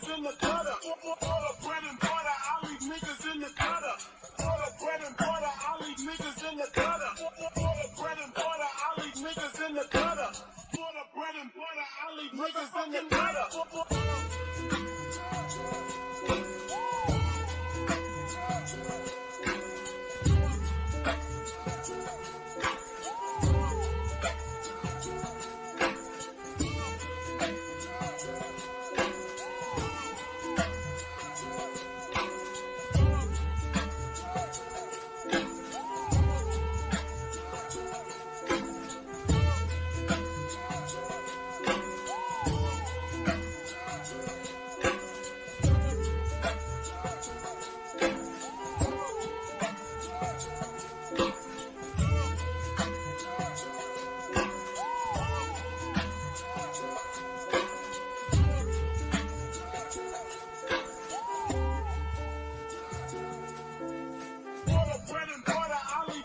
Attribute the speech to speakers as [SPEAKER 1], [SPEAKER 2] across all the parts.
[SPEAKER 1] niggas in the gutter. All the bread and butter, I leave niggas in the gutter. All the bread and butter, I leave niggas in the gutter. All the bread and butter, I leave niggas in the gutter. All the bread and butter, I leave niggas in the gutter.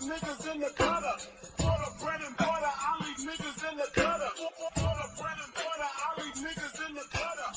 [SPEAKER 1] Niggas in the gutter. All the bread and butter, I leave niggas in the gutter. All the bread and butter, I leave niggas in the gutter.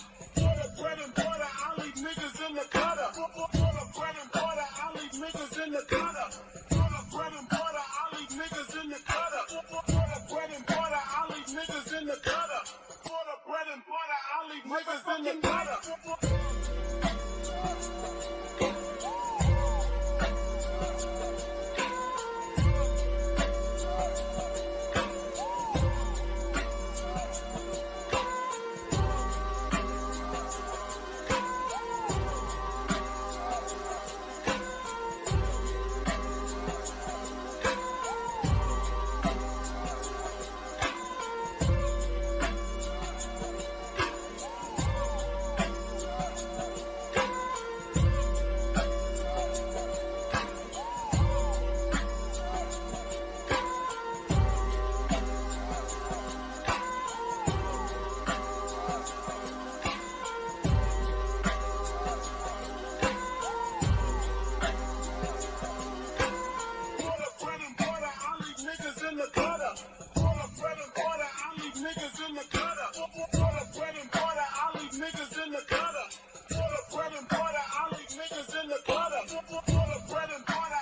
[SPEAKER 1] All the bread and butter, I leave niggas in the gutter. All the bread and butter,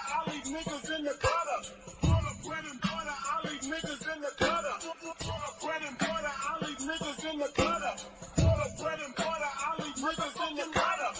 [SPEAKER 1] I leave niggas in the gutter. All the bread and butter, I leave niggas in the gutter. All the bread and butter, I leave niggas in the gutter. All the bread and butter, I leave niggas in the gutter.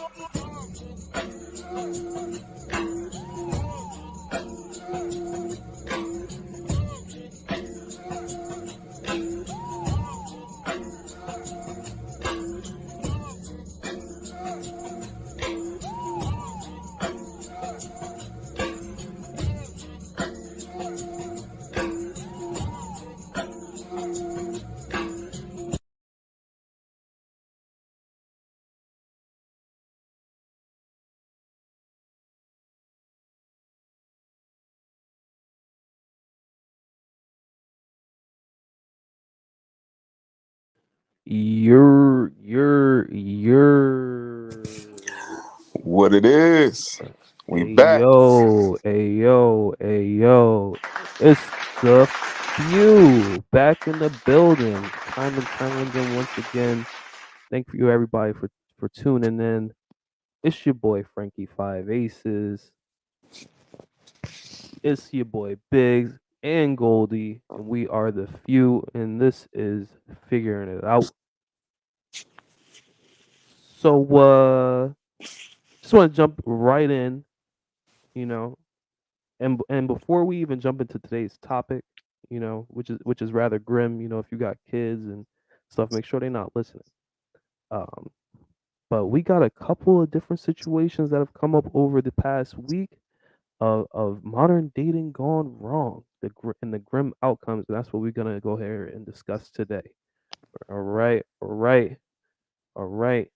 [SPEAKER 2] You're
[SPEAKER 3] What it is? We
[SPEAKER 2] hey
[SPEAKER 3] back.
[SPEAKER 2] yo, hey yo, hey yo. It's the few back in the building. Time and time again, once again. Thank you everybody for tuning in. It's your boy Frankie Five Aces. It's your boy Biggs and Goldie, and we are the few, and this is figuring it out. So just want to jump right in, you know, and before we even jump into today's topic, which is rather grim, if you got kids and stuff, make sure they're not listening. Um, but we got a couple of different situations that have come up over the past week of modern dating gone wrong, and the grim outcomes, and that's what we're gonna go here and discuss today. All right, all right, all right.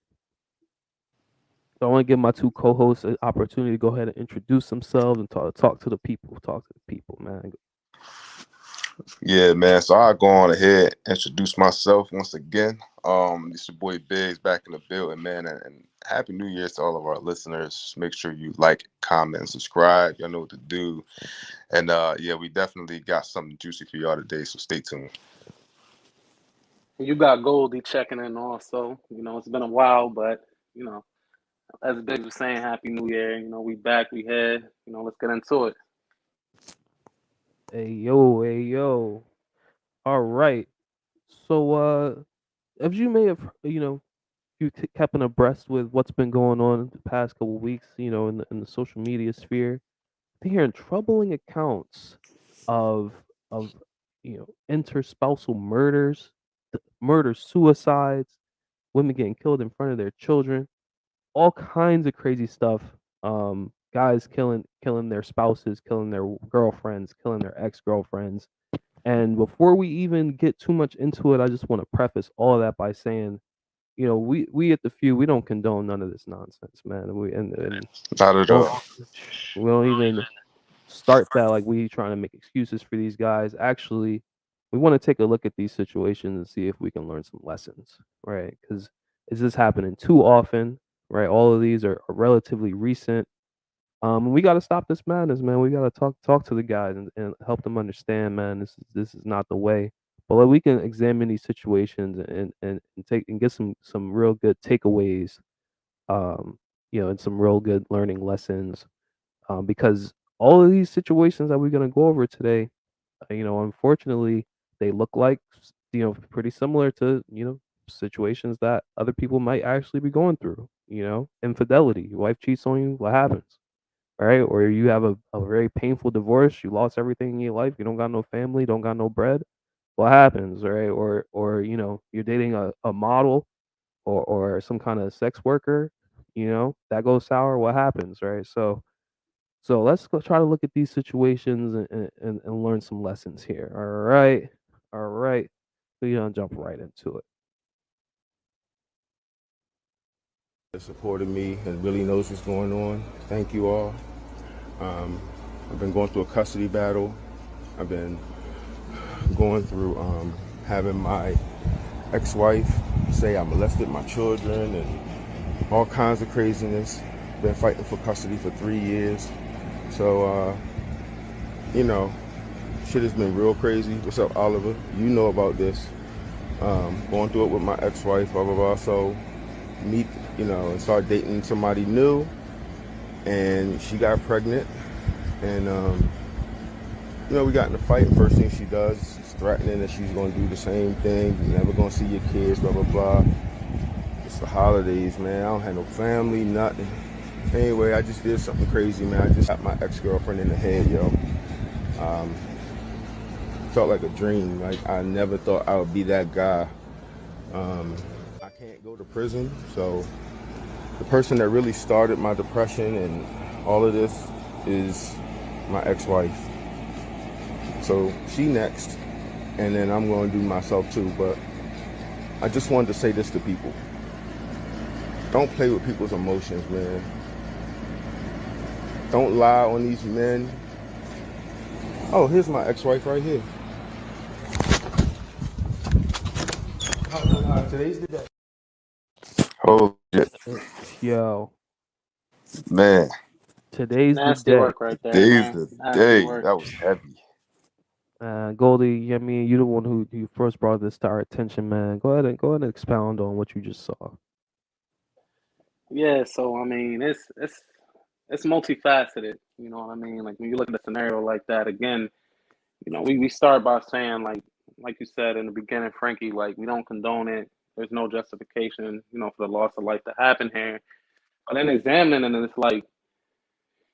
[SPEAKER 2] So I want to give my two co-hosts an opportunity to go ahead and introduce themselves and talk to the people. Talk to the people, man.
[SPEAKER 3] Yeah, man. So I'll go on ahead, introduce myself once again. This your boy Biggs back in the building, man. And happy New Year's to all of our listeners. Just make sure you like, comment, and subscribe. Y'all know what to do. And yeah, we definitely got something juicy for y'all today, so stay tuned.
[SPEAKER 1] You got Goldie checking in also. It's been a while, but
[SPEAKER 4] you know, as Biggs was saying, Happy New Year. We back, we here. Let's get into it.
[SPEAKER 2] Hey yo, hey yo. All right. So, as you may have, kept abreast with what's been going on the past couple weeks, in the social media sphere. Been hearing troubling accounts of of interspousal murders, suicides, women getting killed in front of their children, all kinds of crazy stuff. Guys killing their spouses, killing their girlfriends, killing their ex-girlfriends. And before we even get too much into it, I just want to preface all of that by saying, we at the few, we don't condone none of this nonsense, man. And
[SPEAKER 3] Not at
[SPEAKER 2] don't
[SPEAKER 3] all.
[SPEAKER 2] we don't even start that like we trying to make excuses for these guys. Actually, we want to take a look at these situations and see if we can learn some lessons, right? Because is this happening too often, right? All of these are relatively recent. We got to stop this madness, man. We got to talk to the guys and help them understand, man. This is not the way. But like, we can examine these situations and take and get some real good takeaways, um, and some real good learning lessons, because all of these situations that we're gonna go over today, unfortunately, they look like pretty similar to situations that other people might actually be going through. Infidelity, your wife cheats on you, what happens? Right? Or you have a very painful divorce, you lost everything in your life, you don't got no family, don't got no bread, what happens? Right? Or you're dating a model or some kind of sex worker, that goes sour, what happens? Right? So let's go try to look at these situations and learn some lessons here. All right. All right. We're gonna jump right into it.
[SPEAKER 5] That supported me and really knows what's going on. Thank you all. Um, I've been going through a custody battle. I've been going through having my ex-wife say I molested my children and all kinds of craziness. Been fighting for custody for 3 years. So, you know, shit has been real crazy. What's up, Oliver? You know about this. Going through it with my ex-wife, blah, blah, blah. So, meet, and start dating somebody new. And she got pregnant. And, we got in a fight. First thing she does is threatening that she's going to do the same thing. You're never going to see your kids, blah, blah, blah. It's the holidays, man. I don't have no family, nothing. Anyway, I just did something crazy, man. I just got my ex-girlfriend in the head, yo. Felt like a dream. Like, I never thought I would be that guy. I can't go to prison, so the person that really started my depression and all of this is my ex-wife. So she next, and then I'm going to do myself too. But I just wanted to say this to people. Don't play with people's emotions, man. Don't lie on these men. Oh, here's my ex-wife right here. Today's the day.
[SPEAKER 3] Oh shit,
[SPEAKER 2] Yo,
[SPEAKER 3] man.
[SPEAKER 2] today's the
[SPEAKER 4] Nasty
[SPEAKER 2] day.
[SPEAKER 4] work right there,
[SPEAKER 3] Today's
[SPEAKER 4] man.
[SPEAKER 3] the
[SPEAKER 4] Nasty
[SPEAKER 3] day.
[SPEAKER 4] work.
[SPEAKER 3] That was heavy.
[SPEAKER 2] Goldie, I mean, you're the one who first brought this to our attention, man. Go ahead and expound on what you just saw.
[SPEAKER 4] Yeah, so I mean, it's multifaceted. You know what I mean? Like when you look at a scenario like that, again, we start by saying like you said in the beginning, Frankie, like we don't condone it. There's no justification, for the loss of life that happened here. But then examining it, it's like,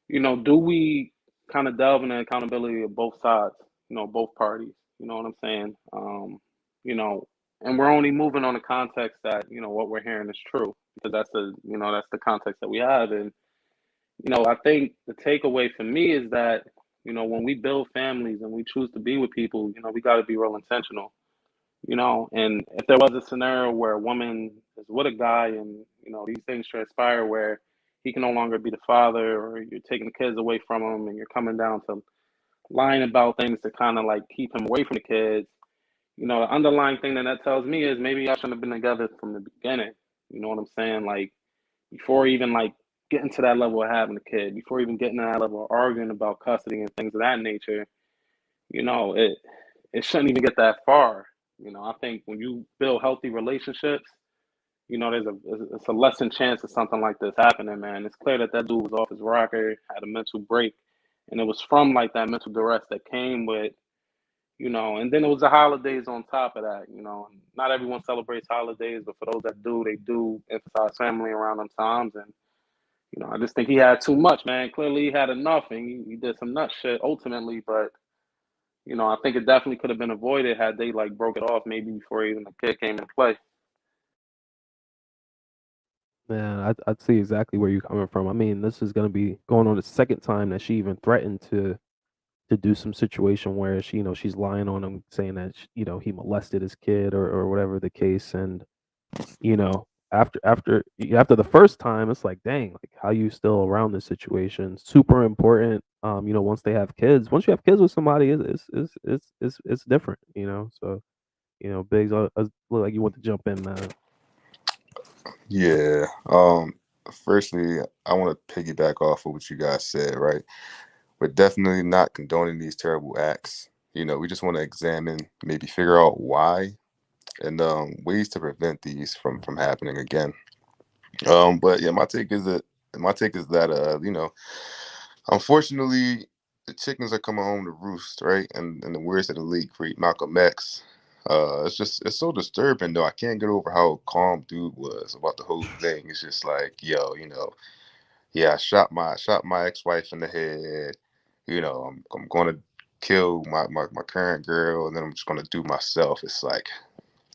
[SPEAKER 4] do we kind of delve into accountability of both sides, both parties? You know what I'm saying? You know, and we're only moving on the context that, what we're hearing is true because that's the context that we have. And, I think the takeaway for me is that, when we build families and we choose to be with people, we got to be real intentional, and if there was a scenario where a woman is with a guy and, these things transpire where he can no longer be the father or you're taking the kids away from him and you're coming down to lying about things to kind of like keep him away from the kids, the underlying thing that tells me is maybe I shouldn't have been together from the beginning. You know what I'm saying? Like before even like getting to that level of having a kid, before even getting to that level of arguing about custody and things of that nature, it shouldn't even get that far. I think when you build healthy relationships, you know, it's a lesson chance of something like this happening, man. It's clear that that dude was off his rocker, had a mental break, and it was from like that mental duress that came with, you know, and then it was the holidays on top of that, you know. Not everyone celebrates holidays, but for those that do, they do emphasize family around them times. And, you know, I just think he had too much, man. Clearly he had enough and he did some nut shit ultimately, but, you know, I think it definitely could have been avoided had they like broke it off maybe before even the kid came into play.
[SPEAKER 2] Man, I'd see exactly where you're coming from. I mean, this is gonna be going on the second time that she even threatened to do some situation where she, she's lying on him, saying that he molested his kid or whatever the case. And you know, after the first time, it's like, dang, like how you still around this situation? Super important. Once they have kids, once you have kids with somebody, it's different. So Biggs, look like you want to jump in, man.
[SPEAKER 3] Yeah. Firstly, I want to piggyback off of what you guys said, right? We're definitely not condoning these terrible acts. We just want to examine, maybe figure out why, and ways to prevent these from happening again. But yeah, my take is that unfortunately, the chickens are coming home to roost, right? And the words of the league for Malcolm X. It's so disturbing though. I can't get over how calm dude was about the whole thing. It's just like, yo, yeah, I shot my ex-wife in the head. I'm going to kill my current girl, and then I'm just going to do myself. It's like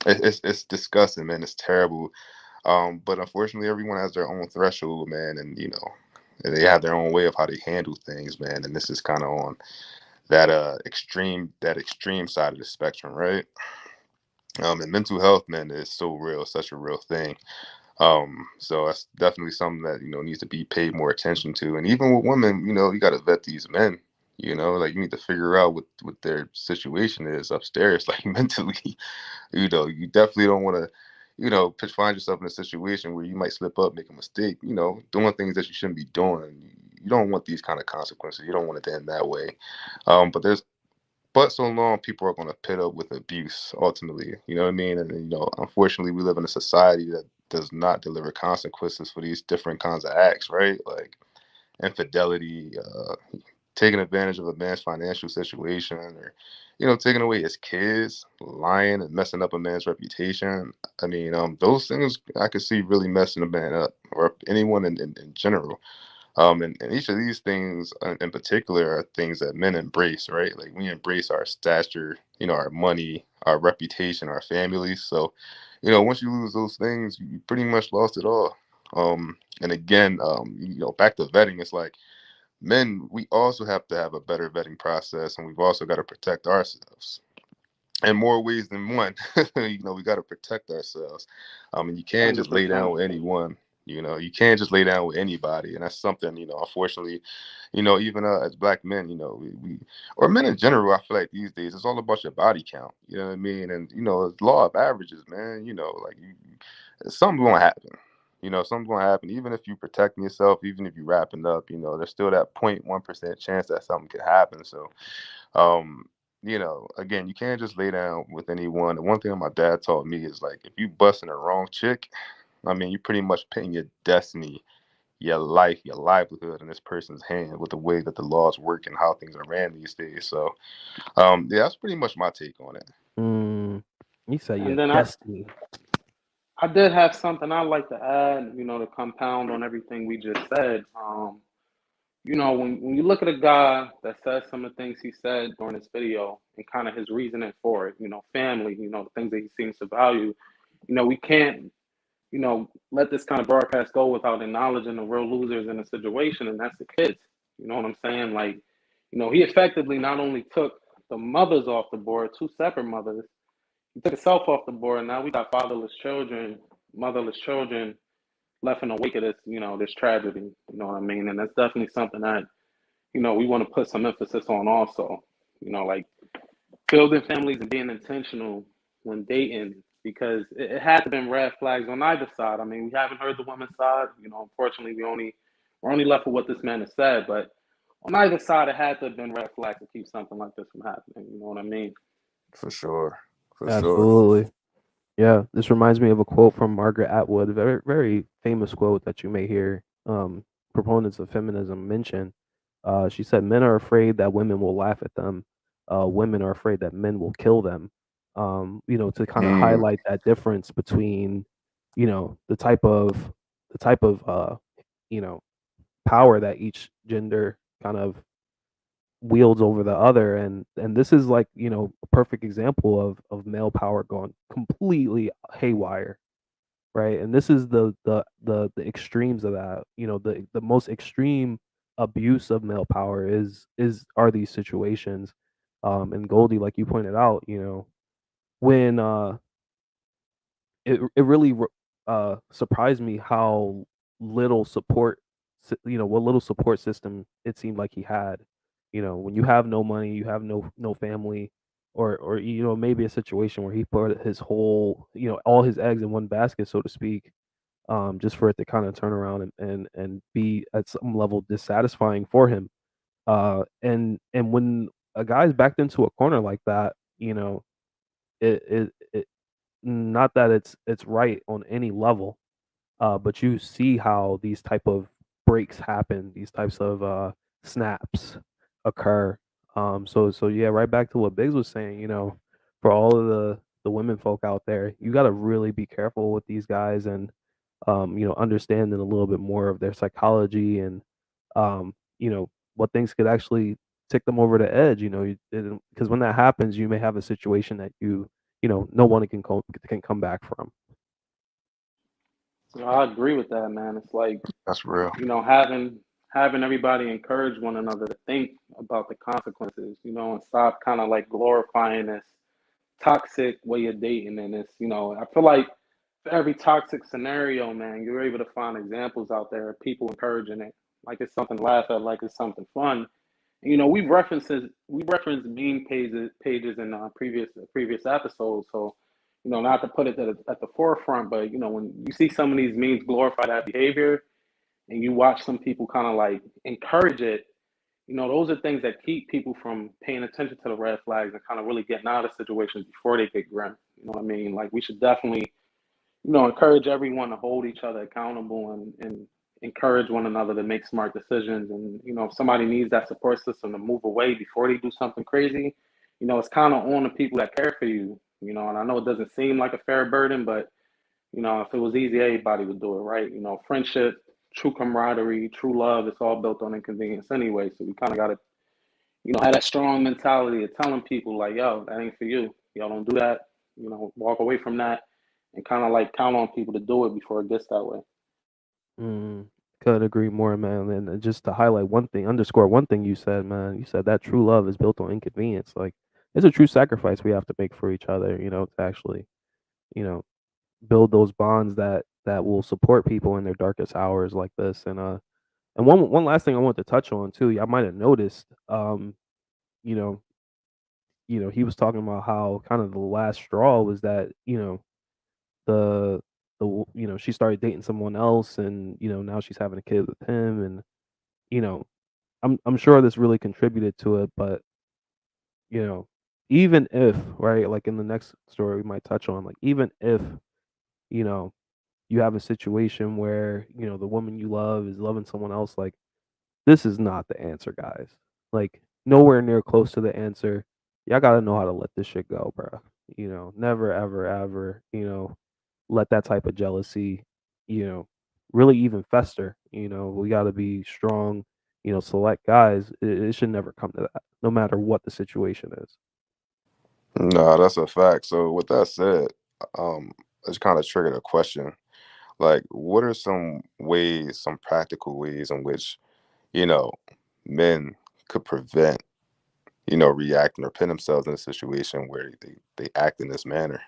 [SPEAKER 3] it's disgusting, man. It's terrible. But unfortunately, everyone has their own threshold, man, and they have their own way of how they handle things, man. And this is kind of on that extreme side of the spectrum, right? And mental health, man, is so real, such a real thing. So that's definitely something that needs to be paid more attention to. And even with women, you got to vet these men. Like you need to figure out what their situation is upstairs, like mentally. You definitely don't want to, find yourself in a situation where you might slip up, make a mistake, doing things that you shouldn't be doing. You don't want these kind of consequences. You don't want it to end that way. But so long, people are going to pit up with abuse ultimately. You know what I mean? And unfortunately, we live in a society that does not deliver consequences for these different kinds of acts, right? Like infidelity, taking advantage of a man's financial situation, or taking away his kids, lying and messing up a man's reputation. I mean, those things I could see really messing a man up, or anyone in general. And each of these things in particular are things that men embrace, right? Like we embrace our stature, our money, our reputation, our families. So, once you lose those things, you pretty much lost it all. And again, back to vetting, it's like men, we also have to have a better vetting process, and we've also got to protect ourselves in more ways than one. We got to protect ourselves. And you can't just lay down
[SPEAKER 4] 100%.
[SPEAKER 3] with anyone. You can't just lay down with anybody, and that's something unfortunately, even as black men, we or men in general, I feel like these days it's all about your body count. You know what I mean? And it's law of averages, man. Like something's gonna happen. Something's gonna happen. Even if you protecting yourself, even if you wrapping up, there's still that 0.1% chance that something could happen. So um, again, you can't just lay down with anyone. The one thing my dad taught me is like if you busting the wrong chick, I mean, you pretty much putting your destiny, your life, your livelihood in this person's hand with the way that the laws work and how things are ran these days. So, yeah, that's pretty much my take on it.
[SPEAKER 2] You say your
[SPEAKER 4] And then
[SPEAKER 2] destiny.
[SPEAKER 4] I did have something I'd like to add, you know, to compound on everything we just said. You know, when you look at a guy that says some of the things he said during this video and kind of his reasoning for it, you know, family, you know, the things that he seems to value, you know, we can't, you know, let this kind of broadcast go without acknowledging the real losers in the situation, and that's the kids. You know what I'm saying? Like, you know, he effectively not only took the mothers off the board, two separate mothers, he took himself off the board, and now we got fatherless children, motherless children left in the wake of this, you know, this tragedy. You know what I mean? And that's definitely something that, you know, we want to put some emphasis on also. You know, like building families and being intentional when dating, because it had to been red flags on either side. I mean, we haven't heard the woman's side. You know, unfortunately, we're only left with what this man has said. But on either side, it had to have been red flags to keep something like this from happening. You know what I mean?
[SPEAKER 3] For sure. For sure.
[SPEAKER 2] Absolutely. Yeah, this reminds me of a quote from Margaret Atwood, a very very famous quote that you may hear proponents of feminism mention. She said, "Men are afraid that women will laugh at them. Women are afraid that men will kill them." To kind of
[SPEAKER 3] Mm,
[SPEAKER 2] highlight that difference between, the type of you know power that each gender kind of wields over the other, and this is like a perfect example of male power going completely haywire, right? And this is the extremes of that. The most extreme abuse of male power is are these situations. And Goldie, like you pointed out, when it really surprised me how little support, what little support system it seemed like he had. When you have no money, you have no family, or maybe a situation where he put his whole, all his eggs in one basket, so to speak, just for it to kind of turn around and be at some level dissatisfying for him. And when a guy's backed into a corner like that, it not that it's right on any level, but you see how these type of breaks happen, these types of snaps occur. So yeah, right back to what Biggs was saying. For all of the women folk out there, you got to really be careful with these guys, and understanding a little bit more of their psychology, and what things could actually tick them over the edge. Because when that happens, you may have a situation that no one can come back from.
[SPEAKER 4] I agree with that, man. It's like,
[SPEAKER 3] that's real.
[SPEAKER 4] having everybody encourage one another to think about the consequences, and stop kind of like glorifying this toxic way of dating. And I feel like for every toxic scenario, man, you're able to find examples out there of people encouraging it, like it's something to laugh at, like it's something fun. We referenced meme pages in previous episodes. So, not to put it at the forefront, but when you see some of these memes glorify that behavior, and you watch some people kind of like encourage it, those are things that keep people from paying attention to the red flags and kind of really getting out of situations before they get grim. You know what I mean? Like, we should definitely, encourage everyone to hold each other accountable, and encourage one another to make smart decisions. And, if somebody needs that support system to move away before they do something crazy, it's kind of on the people that care for you, and I know it doesn't seem like a fair burden, but, if it was easy, everybody would do it, right? Friendship, true camaraderie, true love, it's all built on inconvenience anyway. So we kind of got to, have that strong mentality of telling people, like, yo, that ain't for you. Y'all don't do that. Walk away from that, and kind of like count on people to do it before it gets that way.
[SPEAKER 2] Mm, couldn't agree more, man. And just to highlight one thing, underscore one thing you said, man. You said that true love is built on inconvenience. Like, it's a true sacrifice we have to make for each other, to actually, you know, build those bonds that will support people in their darkest hours like this. And one last thing I want to touch on too. Y'all might have noticed, you know, he was talking about how kind of the last straw was that, the she started dating someone else, and now she's having a kid with him, and you know I'm sure this really contributed to it. But you know even if, right, like in the next story we might touch on, like even if you know you have a situation where the woman you love is loving someone else, like this is not the answer, guys. Like, nowhere near close to the answer. Y'all gotta know how to let this shit go, bro. Never, ever, ever, let that type of jealousy, you know, really even fester. We gotta be strong, select guys. It should never come to that, no matter what the situation is.
[SPEAKER 3] No, that's a fact. So with that said, it's kind of triggered a question. Like, what are some practical ways in which, you know, men could prevent, reacting or pin themselves in a situation where they act in this manner?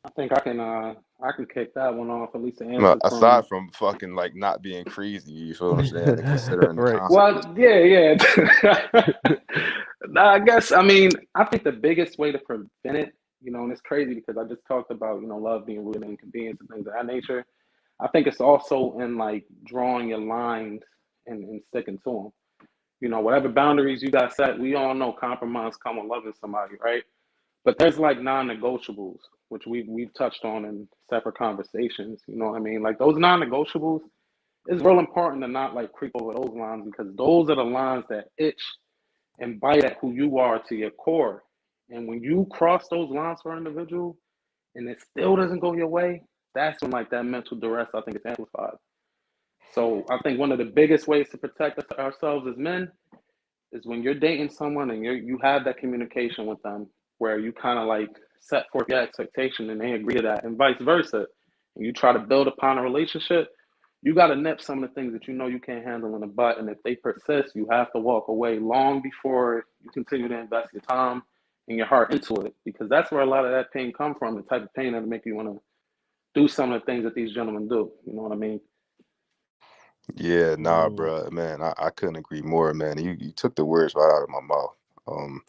[SPEAKER 4] I think I can kick that one off, at least the
[SPEAKER 3] No,
[SPEAKER 4] answer from.
[SPEAKER 3] aside from fucking like not being crazy, you feel what I'm saying, and considering the
[SPEAKER 2] Right.
[SPEAKER 3] consequences.
[SPEAKER 4] Well, yeah, yeah. Nah, I think the biggest way to prevent it, and it's crazy because I just talked about, love being rooted in inconvenience and things of that nature. I think it's also in like drawing your lines, and sticking to them. Whatever boundaries you got set, we all know compromise come with loving somebody, right? But there's like non-negotiables, which we've touched on in separate conversations. You know what I mean? Like those non-negotiables, it's real important to not like creep over those lines because those are the lines that itch and bite at who you are to your core. And when you cross those lines for an individual and it still doesn't go your way, that's when like that mental duress I think is amplified. So I think one of the biggest ways to protect ourselves as men is when you're dating someone and you have that communication with them where you kind of like set forth your expectation and they agree to that and vice versa, and you try to build upon a relationship, you got to nip some of the things that you know you can't handle in the butt, and if they persist you have to walk away long before you continue to invest your time and your heart into it, because that's where a lot of that pain come from, the type of pain that make you want to do some of the things that these gentlemen do, you know what I mean?
[SPEAKER 3] Yeah, nah,
[SPEAKER 2] Mm.
[SPEAKER 3] bro, man, I couldn't agree more, man. You took the words right out of my mouth. Um,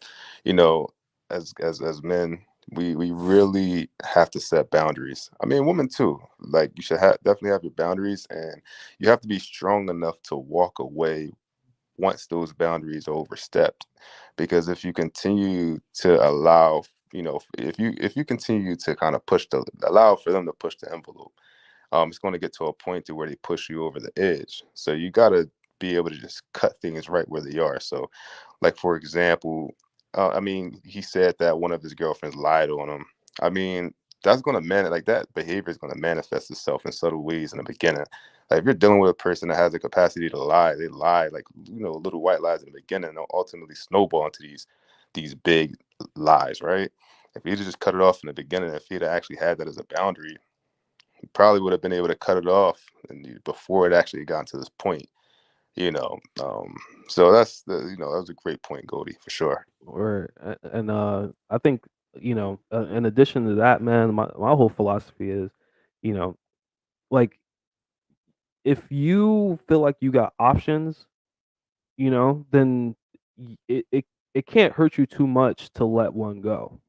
[SPEAKER 3] you know, as men, we really have to set boundaries. I mean, women too. Like you should definitely have your boundaries, and you have to be strong enough to walk away once those boundaries are overstepped. Because if you continue to allow, if you continue to kind of allow for them to push the envelope, it's going to get to a point to where they push you over the edge. So you got to be able to just cut things right where they are. So, like for example, I mean, he said that one of his girlfriends lied on him. I mean, that's going to like that behavior is going to manifest itself in subtle ways in the beginning. Like if you're dealing with a person that has the capacity to lie, they lie like little white lies in the beginning, and they'll ultimately snowball into these big lies, right? If you just cut it off in the beginning, if he'd actually had that as a boundary, probably would have been able to cut it off before it actually got to this point, you know. So that was a great point, Goldie, for sure.
[SPEAKER 2] Or and I think in addition to that, man, my whole philosophy is, you know, like if you feel like you got options, then it can't hurt you too much to let one go,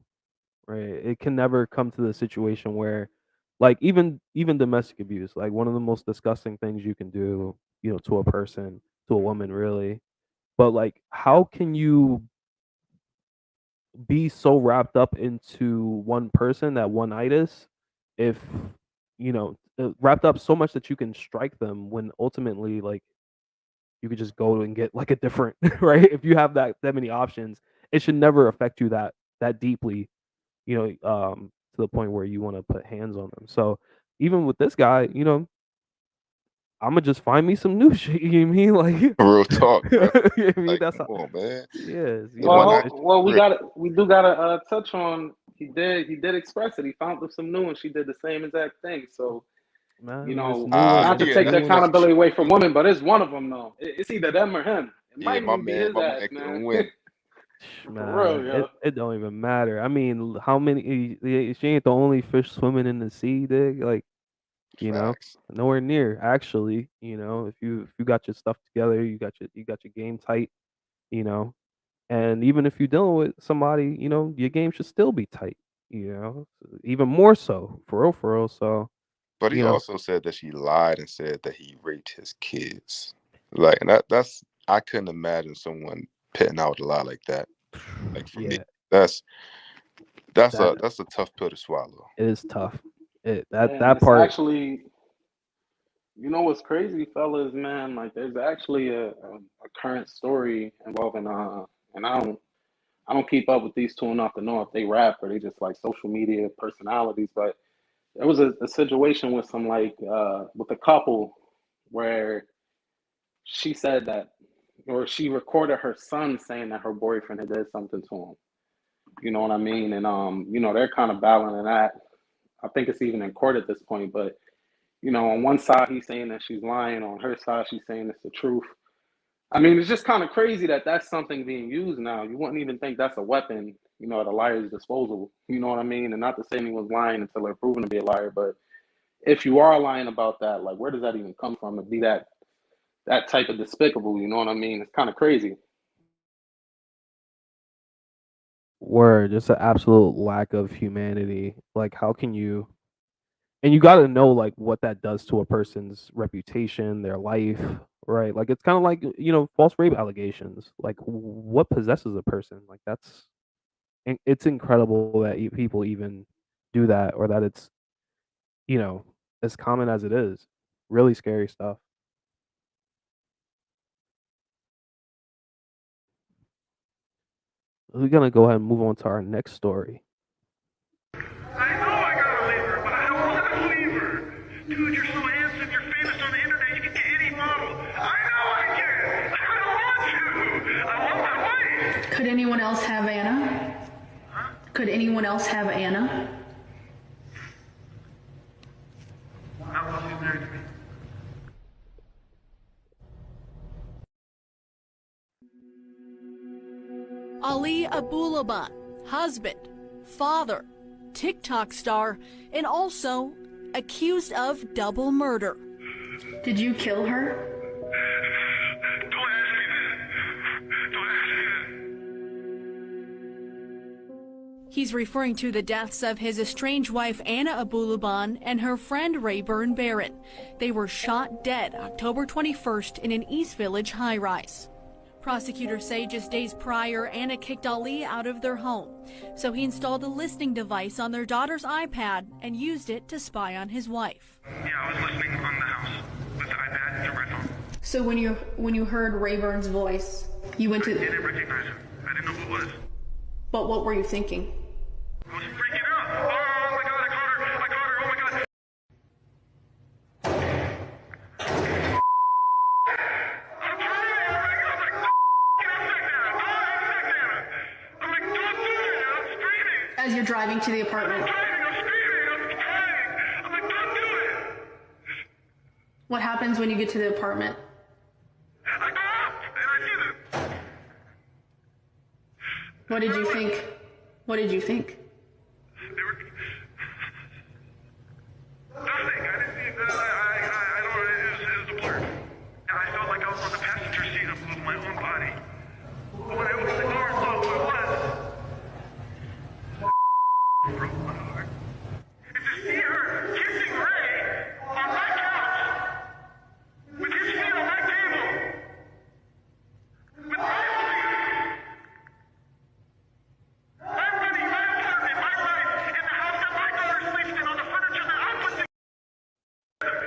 [SPEAKER 2] right? It can never come to the situation where, like even domestic abuse, like one of the most disgusting things you can do, to a person, to a woman, really. But like, how can you be so wrapped up into one person, that one itis, if wrapped up so much that you can strike them when ultimately, like, you could just go and get like a different right? If you have that many options, it should never affect you that deeply, to the point where you want to put hands on them. So even with this guy, I'm gonna just find me some new shit. You know what I mean? Like,
[SPEAKER 3] Real talk,
[SPEAKER 2] you
[SPEAKER 3] bro.
[SPEAKER 2] know what I mean?
[SPEAKER 3] Like,
[SPEAKER 2] That's
[SPEAKER 3] come
[SPEAKER 2] how.
[SPEAKER 3] on, man.
[SPEAKER 2] Yes,
[SPEAKER 3] The one I
[SPEAKER 4] Well,
[SPEAKER 3] read.
[SPEAKER 4] we do gotta touch on. He did express it. He found some new, and she did the same exact thing. So you
[SPEAKER 2] man. This
[SPEAKER 4] know,
[SPEAKER 2] new one,
[SPEAKER 4] not to
[SPEAKER 2] this
[SPEAKER 3] Yeah,
[SPEAKER 4] take
[SPEAKER 2] new
[SPEAKER 4] the
[SPEAKER 2] one is,
[SPEAKER 3] that's
[SPEAKER 4] accountability
[SPEAKER 3] true.
[SPEAKER 4] away from women, but it's one of them though. It's either them or him. It
[SPEAKER 3] Yeah,
[SPEAKER 4] might even be his
[SPEAKER 3] my
[SPEAKER 4] ass,
[SPEAKER 3] man
[SPEAKER 4] man.
[SPEAKER 3] couldn't win.
[SPEAKER 4] For real,
[SPEAKER 2] man.
[SPEAKER 4] yo.
[SPEAKER 2] It don't even matter. I mean, how many? She ain't the only fish swimming in the sea, dig. Like,
[SPEAKER 3] Facts.
[SPEAKER 2] nowhere near. Actually, if you got your stuff together, you got your game tight, you know, and even if you're dealing with somebody, your game should still be tight, even more so, for real. So,
[SPEAKER 3] But he
[SPEAKER 2] you know,
[SPEAKER 3] also said that she lied and said that he raped his kids. Like, and that's I couldn't imagine someone pitting out a lie like that. Like for me,
[SPEAKER 2] yeah,
[SPEAKER 3] that's that's
[SPEAKER 2] that
[SPEAKER 3] a that's a tough pill to swallow.
[SPEAKER 2] it is tough. It that
[SPEAKER 4] And
[SPEAKER 2] that
[SPEAKER 4] it's
[SPEAKER 2] part.
[SPEAKER 4] actually, you know what's crazy, fellas, man? Like, there's actually a current story involving and I don't keep up with these two enough to know if they rap or they just like social media personalities, but there was a situation with some like with a couple where she said that, or she recorded her son saying that her boyfriend had did something to him. You know what I mean? And they're kind of battling that. I think it's even in court at this point. But on one side he's saying that she's lying. On her side, she's saying it's the truth. I mean, it's just kind of crazy that that's something being used now. You wouldn't even think that's a weapon, at a liar's disposal. You know what I mean? And not to say anyone's lying until they're proven to be a liar, but if you are lying about that, like, where does that even come from to be that type of despicable? You know what I mean? It's kind of crazy.
[SPEAKER 2] Word, just an absolute lack of humanity. Like, how can you? And you got to know, like, what that does to a person's reputation, their life, right? Like, it's kind of like, false rape allegations. Like, what possesses a person? Like, that's it's incredible that people even do that, or that it's, you know, as common as it is. Really scary stuff. We're gonna go ahead and move on to our next story.
[SPEAKER 1] I know I got a lever, but I don't want a lever. Dude, you're so handsome, you're famous on the internet, you can get any model. I know I can. I don't want to. I want my wife.
[SPEAKER 6] Could anyone else have Anna? Could anyone else have Anna?
[SPEAKER 1] Not while she's married to me.
[SPEAKER 7] Ali Abulaban, husband, father, TikTok star, and also accused of double murder.
[SPEAKER 6] Did you kill her?
[SPEAKER 1] Don't ask me that. Don't ask me that.
[SPEAKER 7] He's referring to the deaths of his estranged wife Anna Abulaban and her friend Rayburn Barron. They were shot dead October 21st in an East Village high-rise. Prosecutors say just days prior, Anna kicked Ali out of their home. So he installed a listening device on their daughter's iPad and used it to spy on his wife.
[SPEAKER 1] Yeah, I was listening on the house with the iPad through my phone.
[SPEAKER 6] So when you heard Rayburn's voice, you went
[SPEAKER 1] I
[SPEAKER 6] to.
[SPEAKER 1] didn't recognize him. I didn't know who it was.
[SPEAKER 6] But what were you thinking?
[SPEAKER 1] I was freaking out. Oh my god, I caught her. I caught her. Oh my god. I'm trying. I was like, no, I'm like, don't do it. I'm screaming.
[SPEAKER 6] As you're driving to the apartment,
[SPEAKER 1] I'm screaming. I'm trying. I'm like, don't do it.
[SPEAKER 6] what happens when you get to the apartment?
[SPEAKER 1] I go up and I see them.
[SPEAKER 6] What did you think? What did you think?
[SPEAKER 1] They were nothing. I didn't see that. I don't know. It was a blur. And I felt like I was on the passenger seat of my own body. But when I opened the door and saw who it was, broke my heart. And to see her kissing Ray on my couch, with his feet on my table, with privacy. I'm running my apartment, my life, in the house that my daughter sleeps in, on the furniture that I put together.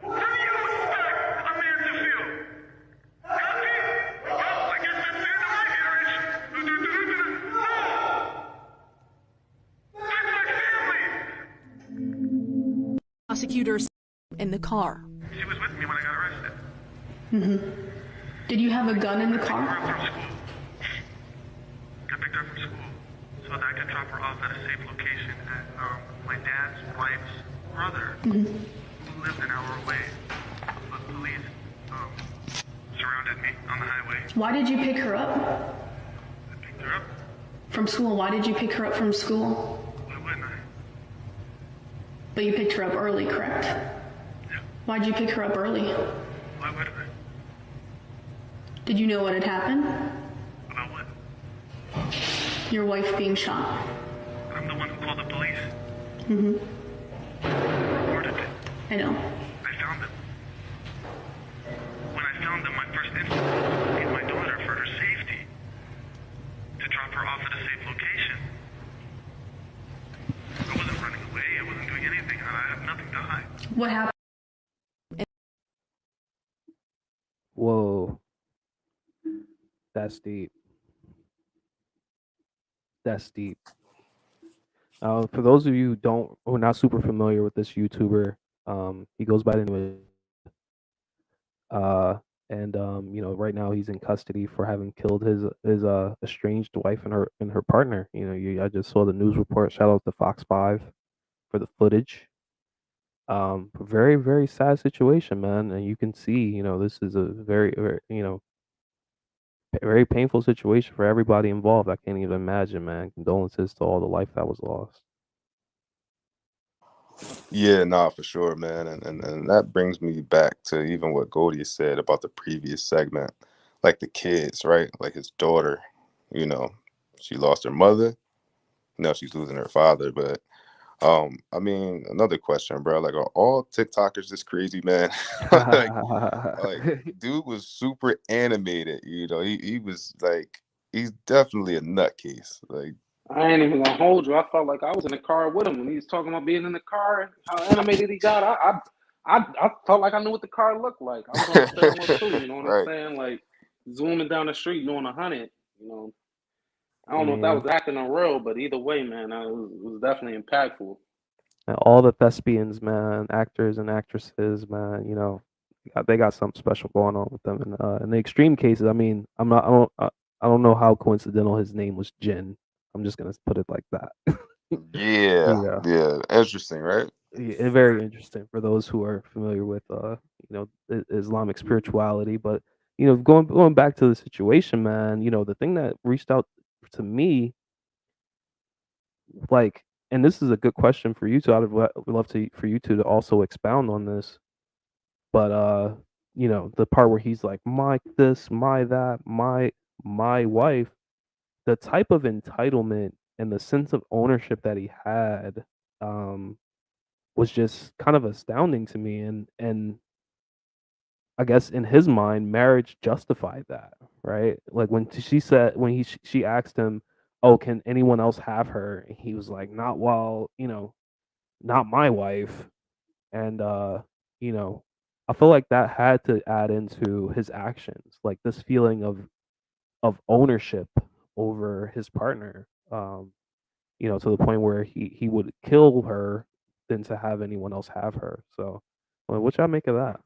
[SPEAKER 1] What do you expect a man to feel? Happy? Well, I guess that's the end of my marriage. No! That's my family!
[SPEAKER 7] Prosecutors in the car.
[SPEAKER 1] She was with me when I got arrested.
[SPEAKER 6] Did you have a gun in the
[SPEAKER 1] I picked her
[SPEAKER 6] car?
[SPEAKER 1] up from school. I picked her up from school so that I could drop her off at a safe location at my dad's wife's brother, who lived an hour away. But police surrounded me on the highway.
[SPEAKER 6] Why did you pick her up
[SPEAKER 1] I picked her up.
[SPEAKER 6] from school? Why did you pick her up from school?
[SPEAKER 1] Why wouldn't I?
[SPEAKER 6] But you picked her up early, correct?
[SPEAKER 1] Yeah.
[SPEAKER 6] Why'd you pick her up early?
[SPEAKER 1] Why wouldn't I?
[SPEAKER 6] Did you know what had happened?
[SPEAKER 1] About what?
[SPEAKER 6] Your wife being shot.
[SPEAKER 1] I'm the one who called the police. Reported it.
[SPEAKER 6] I know.
[SPEAKER 1] I found them. When I found them, my first instinct was to leave my daughter for her safety. To drop her off at a safe location. I wasn't running away. I wasn't doing anything. I have nothing to hide.
[SPEAKER 6] What happened?
[SPEAKER 2] Whoa. That's deep. That's deep. For those of you who are not super familiar with this YouTuber, he goes by the name of you know, right now he's in custody for having killed his estranged wife and her partner. You know, I just saw the news report. Shout out to Fox 5 for the footage. Very, very sad situation, man. And you can see, you know, this is a very, very, you know, very painful situation for everybody involved. I can't even imagine, man. Condolences to all the life that was lost.
[SPEAKER 3] Yeah, nah, for sure, man. And that brings me back to even what Goldie said about the previous segment. Like the kids, right? Like his daughter, you know, she lost her mother. Now she's losing her father. But I mean, another question, bro. Like, are all TikTokers this crazy, man? like, dude was super animated, you know. He was like, he's definitely a nutcase. Like,
[SPEAKER 4] I ain't even gonna hold you. I felt like I was in the car with him when he was talking about being in the car, how animated he got. I felt like I knew what the car looked like. I was on the steering wheel too. You know what I'm
[SPEAKER 3] Right.
[SPEAKER 4] saying? Like zooming down the street doing 100. You know, I don't know if that
[SPEAKER 2] Yeah.
[SPEAKER 4] was acting or real, but either way, man, it was definitely impactful.
[SPEAKER 2] And all the thespians, man, actors and actresses, man, they got something special going on with them. And in the extreme cases, I mean, I don't know how coincidental his name was Jin. I'm just gonna put it like that.
[SPEAKER 3] Yeah.
[SPEAKER 2] you know,
[SPEAKER 3] Yeah. Interesting, right?
[SPEAKER 2] very interesting for those who are familiar with, Islamic spirituality. But going back to the situation, man, the thing that reached out to me, like, and this is a good question for you to. Would love to for you to also expound on this. But the part where he's like, my this, my that, my wife, the type of entitlement and the sense of ownership that he had, um, was just kind of astounding to me. And I guess in his mind, marriage justified that, right? Like when she said when she asked him, "Oh, can anyone else have her?" And he was like, "Not while not my wife." And you know I feel like that had to add into his actions, like this feeling of ownership over his partner, to the point where he would kill her than to have anyone else have her. So what y'all make of that?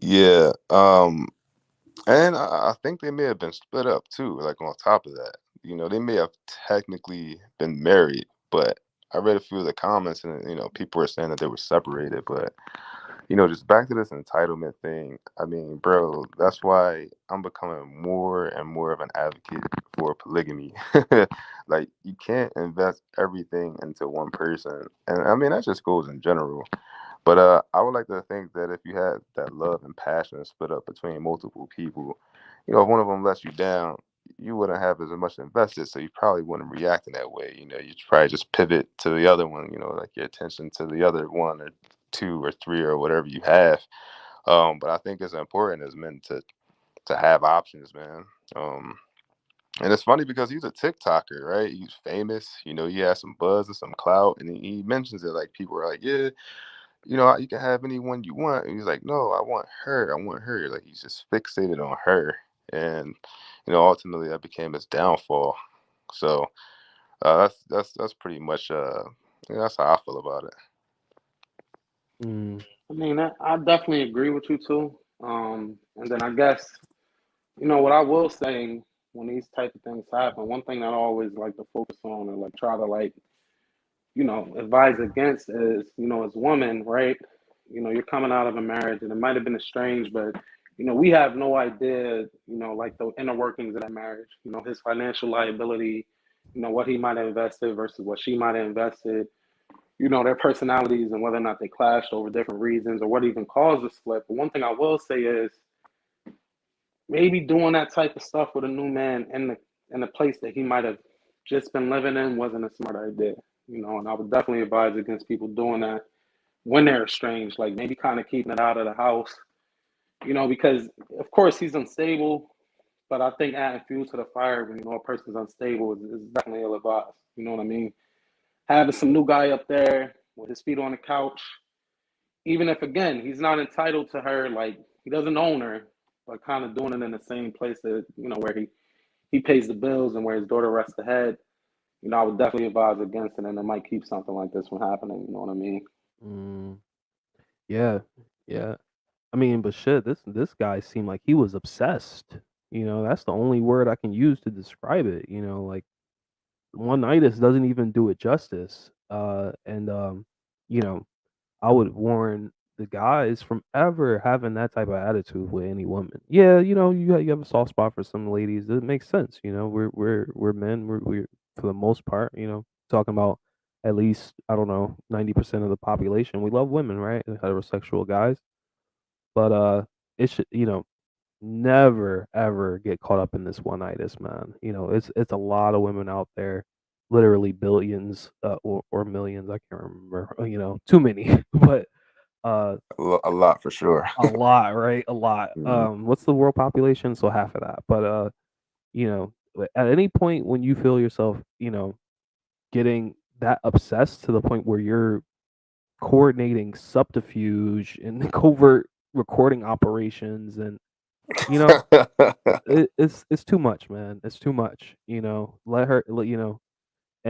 [SPEAKER 3] Yeah. And I think they may have been split up too. Like on top of that, they may have technically been married, but I read a few of the comments, and people were saying that they were separated. But just back to this entitlement thing. I mean, bro, that's why I'm becoming more and more of an advocate for polygamy. Like, you can't invest everything into one person, and I mean that just goes in general. But I would like to think that if you had that love and passion split up between multiple people, if one of them lets you down, you wouldn't have as much invested, so you probably wouldn't react in that way. You'd probably just pivot to the other one. Like your attention to the other one or two or three or whatever you have. But I think it's important as men to have options, man. Um, and it's funny because he's a TikToker, right? He's famous. He has some buzz and some clout, and he mentions it like people are like, yeah, you can have anyone you want. And he's like, no, I want her. I want her. Like, he's just fixated on her. And, ultimately that became his downfall. So that's pretty much that's how I feel about it.
[SPEAKER 2] Mm,
[SPEAKER 4] I mean, I definitely agree with you too. And then I guess what I will say when these type of things happen, one thing that I always like to focus on and like try to like advise against is, as women, right? You're coming out of a marriage and it might have been estranged, but we have no idea, like the inner workings of that marriage, his financial liability, what he might have invested versus what she might have invested, their personalities and whether or not they clashed over different reasons or what even caused the split. But one thing I will say is maybe doing that type of stuff with a new man in the place that he might have just been living in wasn't a smart idea. And I would definitely advise against people doing that when they're estranged, like maybe kind of keeping it out of the house, because of course he's unstable, but I think adding fuel to the fire when a person's unstable is definitely ill advised. You know what I mean? Having some new guy up there with his feet on the couch, even if again he's not entitled to her, like he doesn't own her, but kind of doing it in the same place that where he pays the bills and where his daughter rests the head. I would definitely advise against it, and it might keep something like this from happening. You know what I mean?
[SPEAKER 2] mm, yeah, yeah. I mean, but shit, this guy seemed like he was obsessed. That's the only word I can use to describe it. Like one nightus doesn't even do it justice. And you know, I would warn the guys from ever having that type of attitude with any woman. Yeah, you have a soft spot for some ladies. It makes sense. We're men. We're for the most part. Talking about at least I don't know 90% of the population. We love women, right? Heterosexual guys, but it should never ever get caught up in this one-itis, man. It's a lot of women out there, literally billions or millions. I can't remember. Too many, but uh,
[SPEAKER 3] A lot for sure.
[SPEAKER 2] a lot, right? A lot.
[SPEAKER 3] Mhm.
[SPEAKER 2] What's the world population? So half of that. But at any point when you feel yourself, getting that obsessed to the point where you're coordinating subterfuge and covert recording operations, and you know it's too much, man. It's too much. Let her, and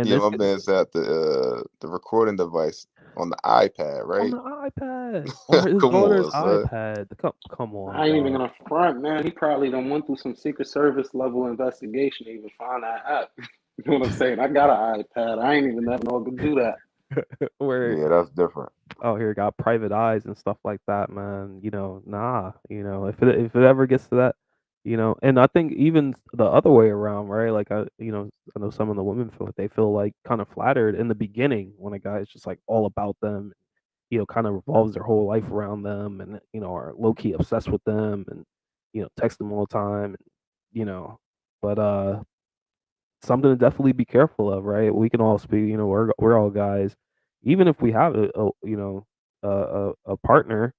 [SPEAKER 3] Yeah,
[SPEAKER 2] this
[SPEAKER 3] my man's at the recording device on the iPad,
[SPEAKER 2] on
[SPEAKER 3] right?
[SPEAKER 2] the iPad, on his
[SPEAKER 3] Come
[SPEAKER 2] daughter's
[SPEAKER 3] on, son.
[SPEAKER 2] iPad. Come on,
[SPEAKER 4] I ain't even
[SPEAKER 2] dog.
[SPEAKER 4] gonna front, man. He probably done went through some Secret Service level investigation to even find that app. You know what I'm saying? I got an iPad. I ain't even never know I could do that.
[SPEAKER 2] Where,
[SPEAKER 3] Yeah, that's different.
[SPEAKER 2] oh, here got private eyes and stuff like that, man. Nah. If it ever gets to that, and I think even the other way around, right? Like I know some of the women feel like kind of flattered in the beginning when a guy is just like all about them, kind of revolves their whole life around them, and are low key obsessed with them, and text them all the time, and but something to definitely be careful of, right? We can all speak, we're all guys. Even if we have a partner,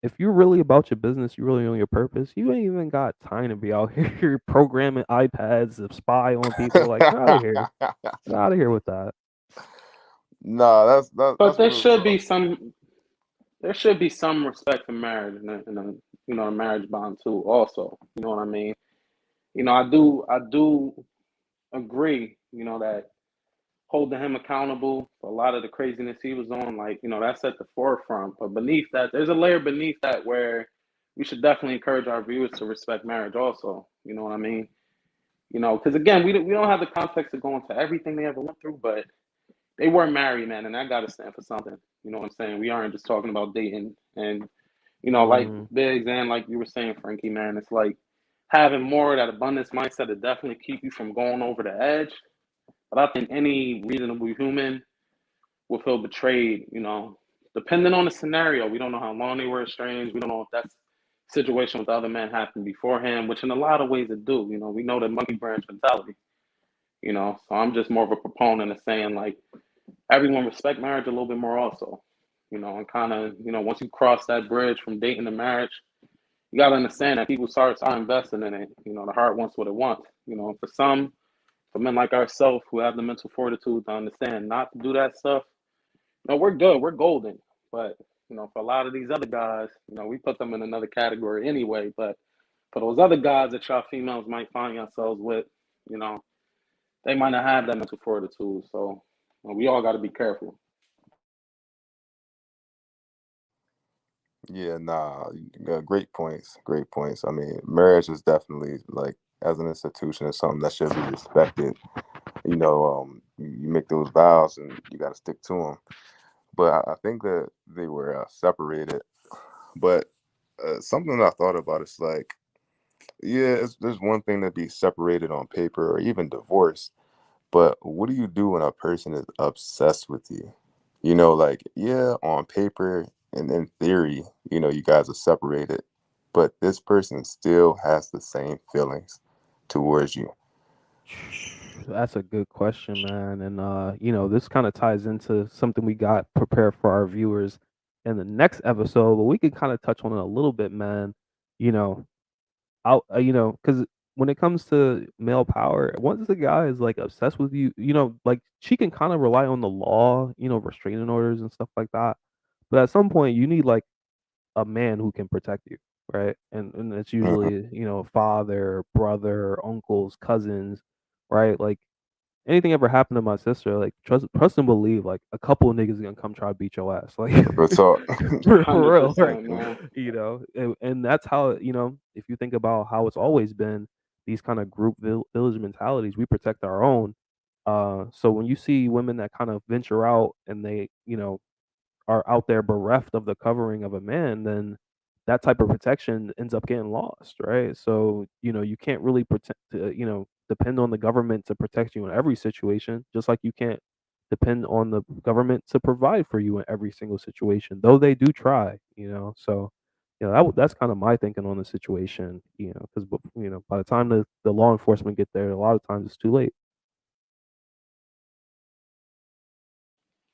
[SPEAKER 2] if you're really about your business, you really know your purpose, you ain't even got time to be out here programming iPads to spy on people. Like, get out of here. Get out of here with that.
[SPEAKER 3] Nah,
[SPEAKER 4] But
[SPEAKER 3] that's real talk.
[SPEAKER 4] there should be some respect for marriage and a marriage bond too. Also, you know what I mean. I do agree. That holding him accountable for a lot of the craziness he was on, like that's at the forefront. But beneath that, there's a layer beneath that where we should definitely encourage our viewers to respect marriage. Also, you know what I mean. Because again, we don't have the context to go into everything they ever went through, but they were married, man, and that got to stand for something. You know what I'm saying? We aren't just talking about dating, and like
[SPEAKER 2] Mm,
[SPEAKER 4] Biggs and like you were saying, Frankie, man, it's like having more of that abundance mindset to definitely keep you from going over the edge. But I think any reasonable human will feel betrayed. Depending on the scenario, we don't know how long they were estranged. We don't know if that situation with the other man happened beforehand, which in a lot of ways it do. We know the monkey branch mentality. So I'm just more of a proponent of saying like everyone respect marriage a little bit more also. And kind of, once you cross that bridge from dating to marriage, you got to understand that people's hearts are invested in it. The heart wants what it wants. For men like ourselves who have the mental fortitude to understand not to do that stuff, we're good. We're golden. But, for a lot of these other guys, we put them in another category anyway. But for those other guys that y'all females might find yourselves with, you know, they might not have that mental fortitude. So we all got to be careful.
[SPEAKER 3] Yeah, nah, great points. Great points. I mean, marriage is definitely like as an institution is something that should be respected. You make those vows and you got to stick to them. But I think that they were separated. But something I thought about is like, yeah, there's one thing to be separated on paper or even divorced. But what do you do when a person is obsessed with you? Like, yeah, on paper and in theory, you guys are separated, but this person still has the same feelings towards you.
[SPEAKER 2] that's a good question, man. And this kind of ties into something we got prepared for our viewers in the next episode, but we can kind of touch on it a little bit, man. You know, out because when it comes to male power, once the guy is like obsessed with you, like she can kind of rely on the law, restraining orders and stuff like that. But at some point, you need like a man who can protect you, right? And it's
[SPEAKER 3] Mhm.
[SPEAKER 2] usually a father, brother, uncles, cousins, right? Like anything ever happened to my sister, like trust and believe, like a couple of niggas gonna come try to beat your ass, like
[SPEAKER 3] Real talk.
[SPEAKER 2] for real, like
[SPEAKER 4] 100%, man.
[SPEAKER 2] and that's how if you think about how it's always been, these kind of group village mentalities, we protect our own. So when you see women that kind of venture out and they are out there bereft of the covering of a man, then that type of protection ends up getting lost, right? So, you can't really depend on the government to protect you in every situation, just like you can't depend on the government to provide for you in every single situation, though they do try. So, that's kind of my thinking on the situation, because, by the time the law enforcement get there, a lot of times it's too late.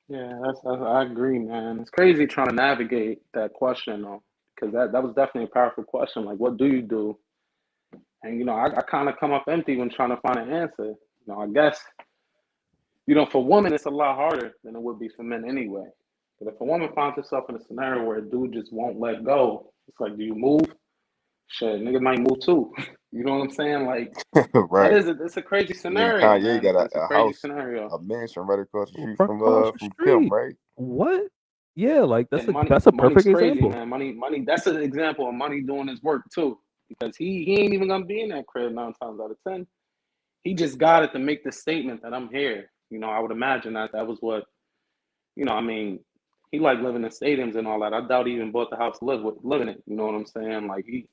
[SPEAKER 4] Yeah, I agree, man. It's crazy trying to navigate that question though, because that was definitely a powerful question. Like, what do you do? And, I kind of come up empty when trying to find an answer. I guess, for women, it's a lot harder than it would be for men anyway. But if a woman finds herself in a scenario where a dude just won't let go, it's like, do you move? Shit, nigga might move too. You know what I'm saying? Like,
[SPEAKER 3] Right.
[SPEAKER 4] it's a crazy
[SPEAKER 3] Nigga,
[SPEAKER 4] scenario,
[SPEAKER 3] Kanye
[SPEAKER 4] man.
[SPEAKER 3] got
[SPEAKER 4] It's a
[SPEAKER 3] a
[SPEAKER 4] crazy
[SPEAKER 3] house,
[SPEAKER 4] scenario.
[SPEAKER 3] a mansion right across the street
[SPEAKER 2] Right across the
[SPEAKER 3] from Kim,
[SPEAKER 2] street.
[SPEAKER 3] right?
[SPEAKER 2] What? Yeah, like
[SPEAKER 4] And money,
[SPEAKER 2] that's a
[SPEAKER 4] money's
[SPEAKER 2] perfect
[SPEAKER 4] crazy,
[SPEAKER 2] example.
[SPEAKER 4] man. Money. That's an example of money doing his work too, because he ain't even gonna be in that crib 9 times out of 10. He just got it to make the statement that I'm here. I would imagine that was what, I mean, he like living in stadiums and all that. I doubt he even bought the house to live in it. You know what I'm saying? Like he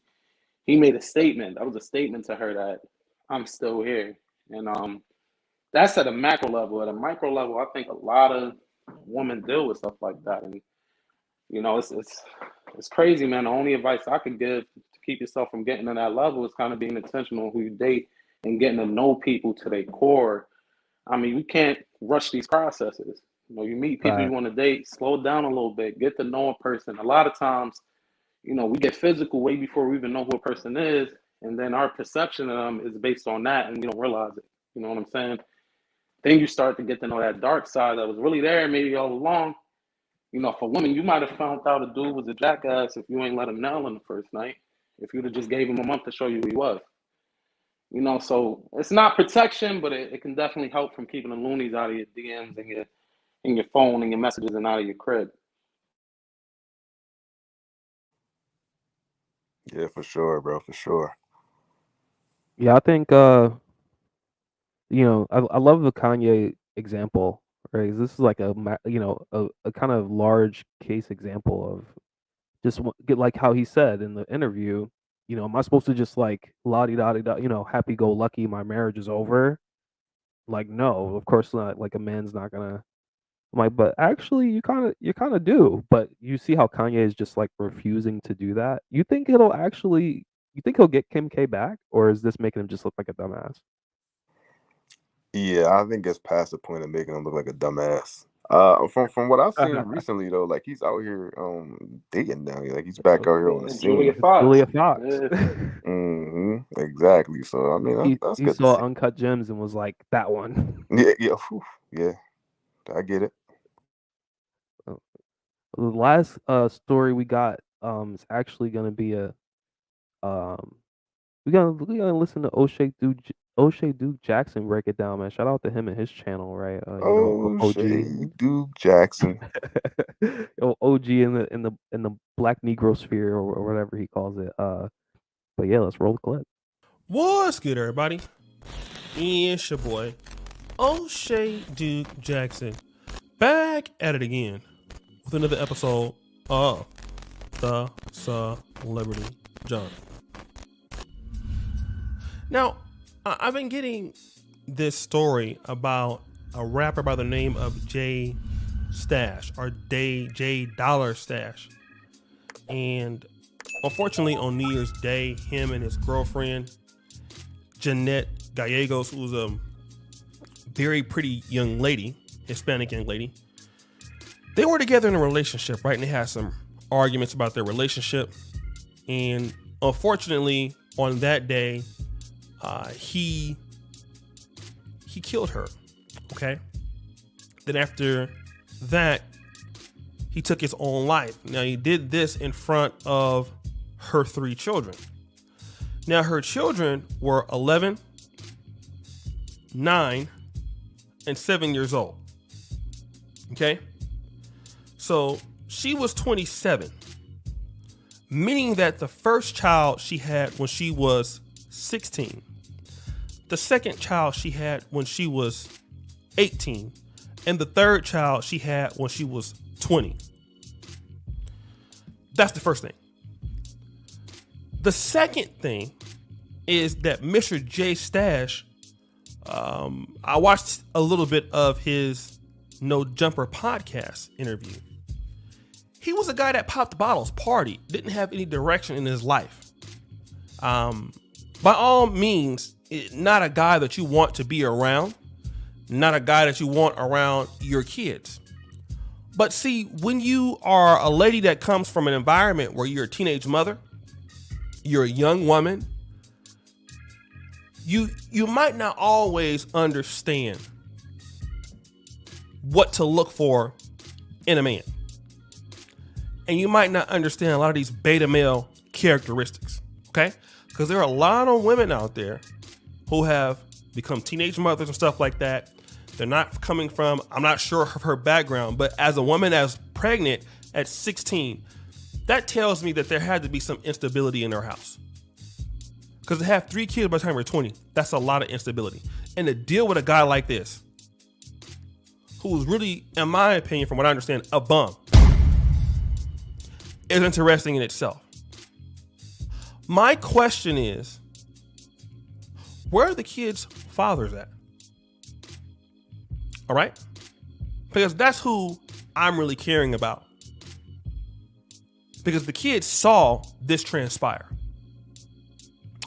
[SPEAKER 4] made a statement. That was a statement to her that I'm still here. And that's at a macro level. At a micro level, I think a lot of women deal with stuff like that. And it's crazy, man. The only advice I could give to keep yourself from getting to that level is kind of being intentional who you date and getting to know people to their core. I mean, we can't rush these processes. You meet people you
[SPEAKER 2] Right.
[SPEAKER 4] want to date, slow down a little bit, get to know a person. A lot of times, we get physical way before we even know who a person is, and then our perception of them is based on that, and we don't realize it. You know what I'm saying? Then you start to get to know that dark side that was really there maybe all along. For women, you might have found out a dude was a jackass if you ain't let him know on the first night. If you'd have just gave him a month to show you who he was. So it's not protection, but it can definitely help from keeping the loonies out of your DMs and your phone and your messages and out of your crib.
[SPEAKER 3] Yeah, for sure, bro, for sure.
[SPEAKER 2] Yeah, I think I love the Kanye example, right? This is like a kind of large case example of just get like how he said in the interview, am I supposed to just like la di da di da, happy go lucky, my marriage is over? Like, no, of course not. Like a man's not gonna. I'm like, but actually, you kind of do. But you see how Kanye is just like refusing to do that. You think he'll get Kim K back, or is this making him just look like a dumbass?
[SPEAKER 3] Yeah, I think it's past the point of making him look like a dumbass. From what I've seen recently though, like he's out here dating now. Like he's back out here on the
[SPEAKER 4] And Julia
[SPEAKER 3] scene.
[SPEAKER 4] Fox.
[SPEAKER 2] Julia Fox.
[SPEAKER 3] Exactly. So I mean, that's
[SPEAKER 2] He
[SPEAKER 3] good to
[SPEAKER 2] saw
[SPEAKER 3] see.
[SPEAKER 2] Uncut Gems and was like, that one.
[SPEAKER 3] Yeah, yeah. I get it.
[SPEAKER 2] The last story we got is actually gonna be a we gotta listen to O'Shea Duke Jackson break it down, man. Shout out to him and his channel, right?
[SPEAKER 3] O'Shea
[SPEAKER 2] OG.
[SPEAKER 3] Duke Jackson.
[SPEAKER 2] OG in the Black Negro sphere or whatever he calls it. But yeah, let's roll the clip.
[SPEAKER 8] What's good, everybody? It's your boy O'Shea Duke Jackson, back at it again with another episode of the Celebrity John. Now, I've been getting this story about a rapper by the name of J Stash, or J Dollar Stash. And unfortunately, on New Year's Day, him and his girlfriend, Jeanette Gallegos, who's a very pretty young lady, Hispanic young lady, they were together in a relationship, right? And they had some arguments about their relationship. And unfortunately, on that day, he killed her, okay? Then after that, he took his own life. Now, he did this in front of her 3 children. Now, her children were 11, 9, and 7 years old, okay? So she was 27, meaning that the first child she had when she was 16, the second child she had when she was 18, and the third child she had when she was 20. That's the first thing. The second thing is that Mr. J Stash, I watched a little bit of his No Jumper podcast interview. He was a guy that popped bottles, partied, didn't have any direction in his life. By all means, not a guy that you want to be around, not a guy that you want around your kids. But see, when you are a lady that comes from an environment where you're a teenage mother, you're a young woman, you might not always understand what to look for in a man. And you might not understand a lot of these beta male characteristics, okay? Because there are a lot of women out there who have become teenage mothers and stuff like that. They're not coming from, I'm not sure of her background, but as a woman that's pregnant at 16, that tells me that there had to be some instability in her house. Because to have 3 kids by the time you're 20, that's a lot of instability. And to deal with a guy like this, who's really, in my opinion, from what I understand, a bum, is interesting in itself. My question is, where are the kids' fathers at? All right? Because that's who I'm really caring about. Because the kids saw this transpire.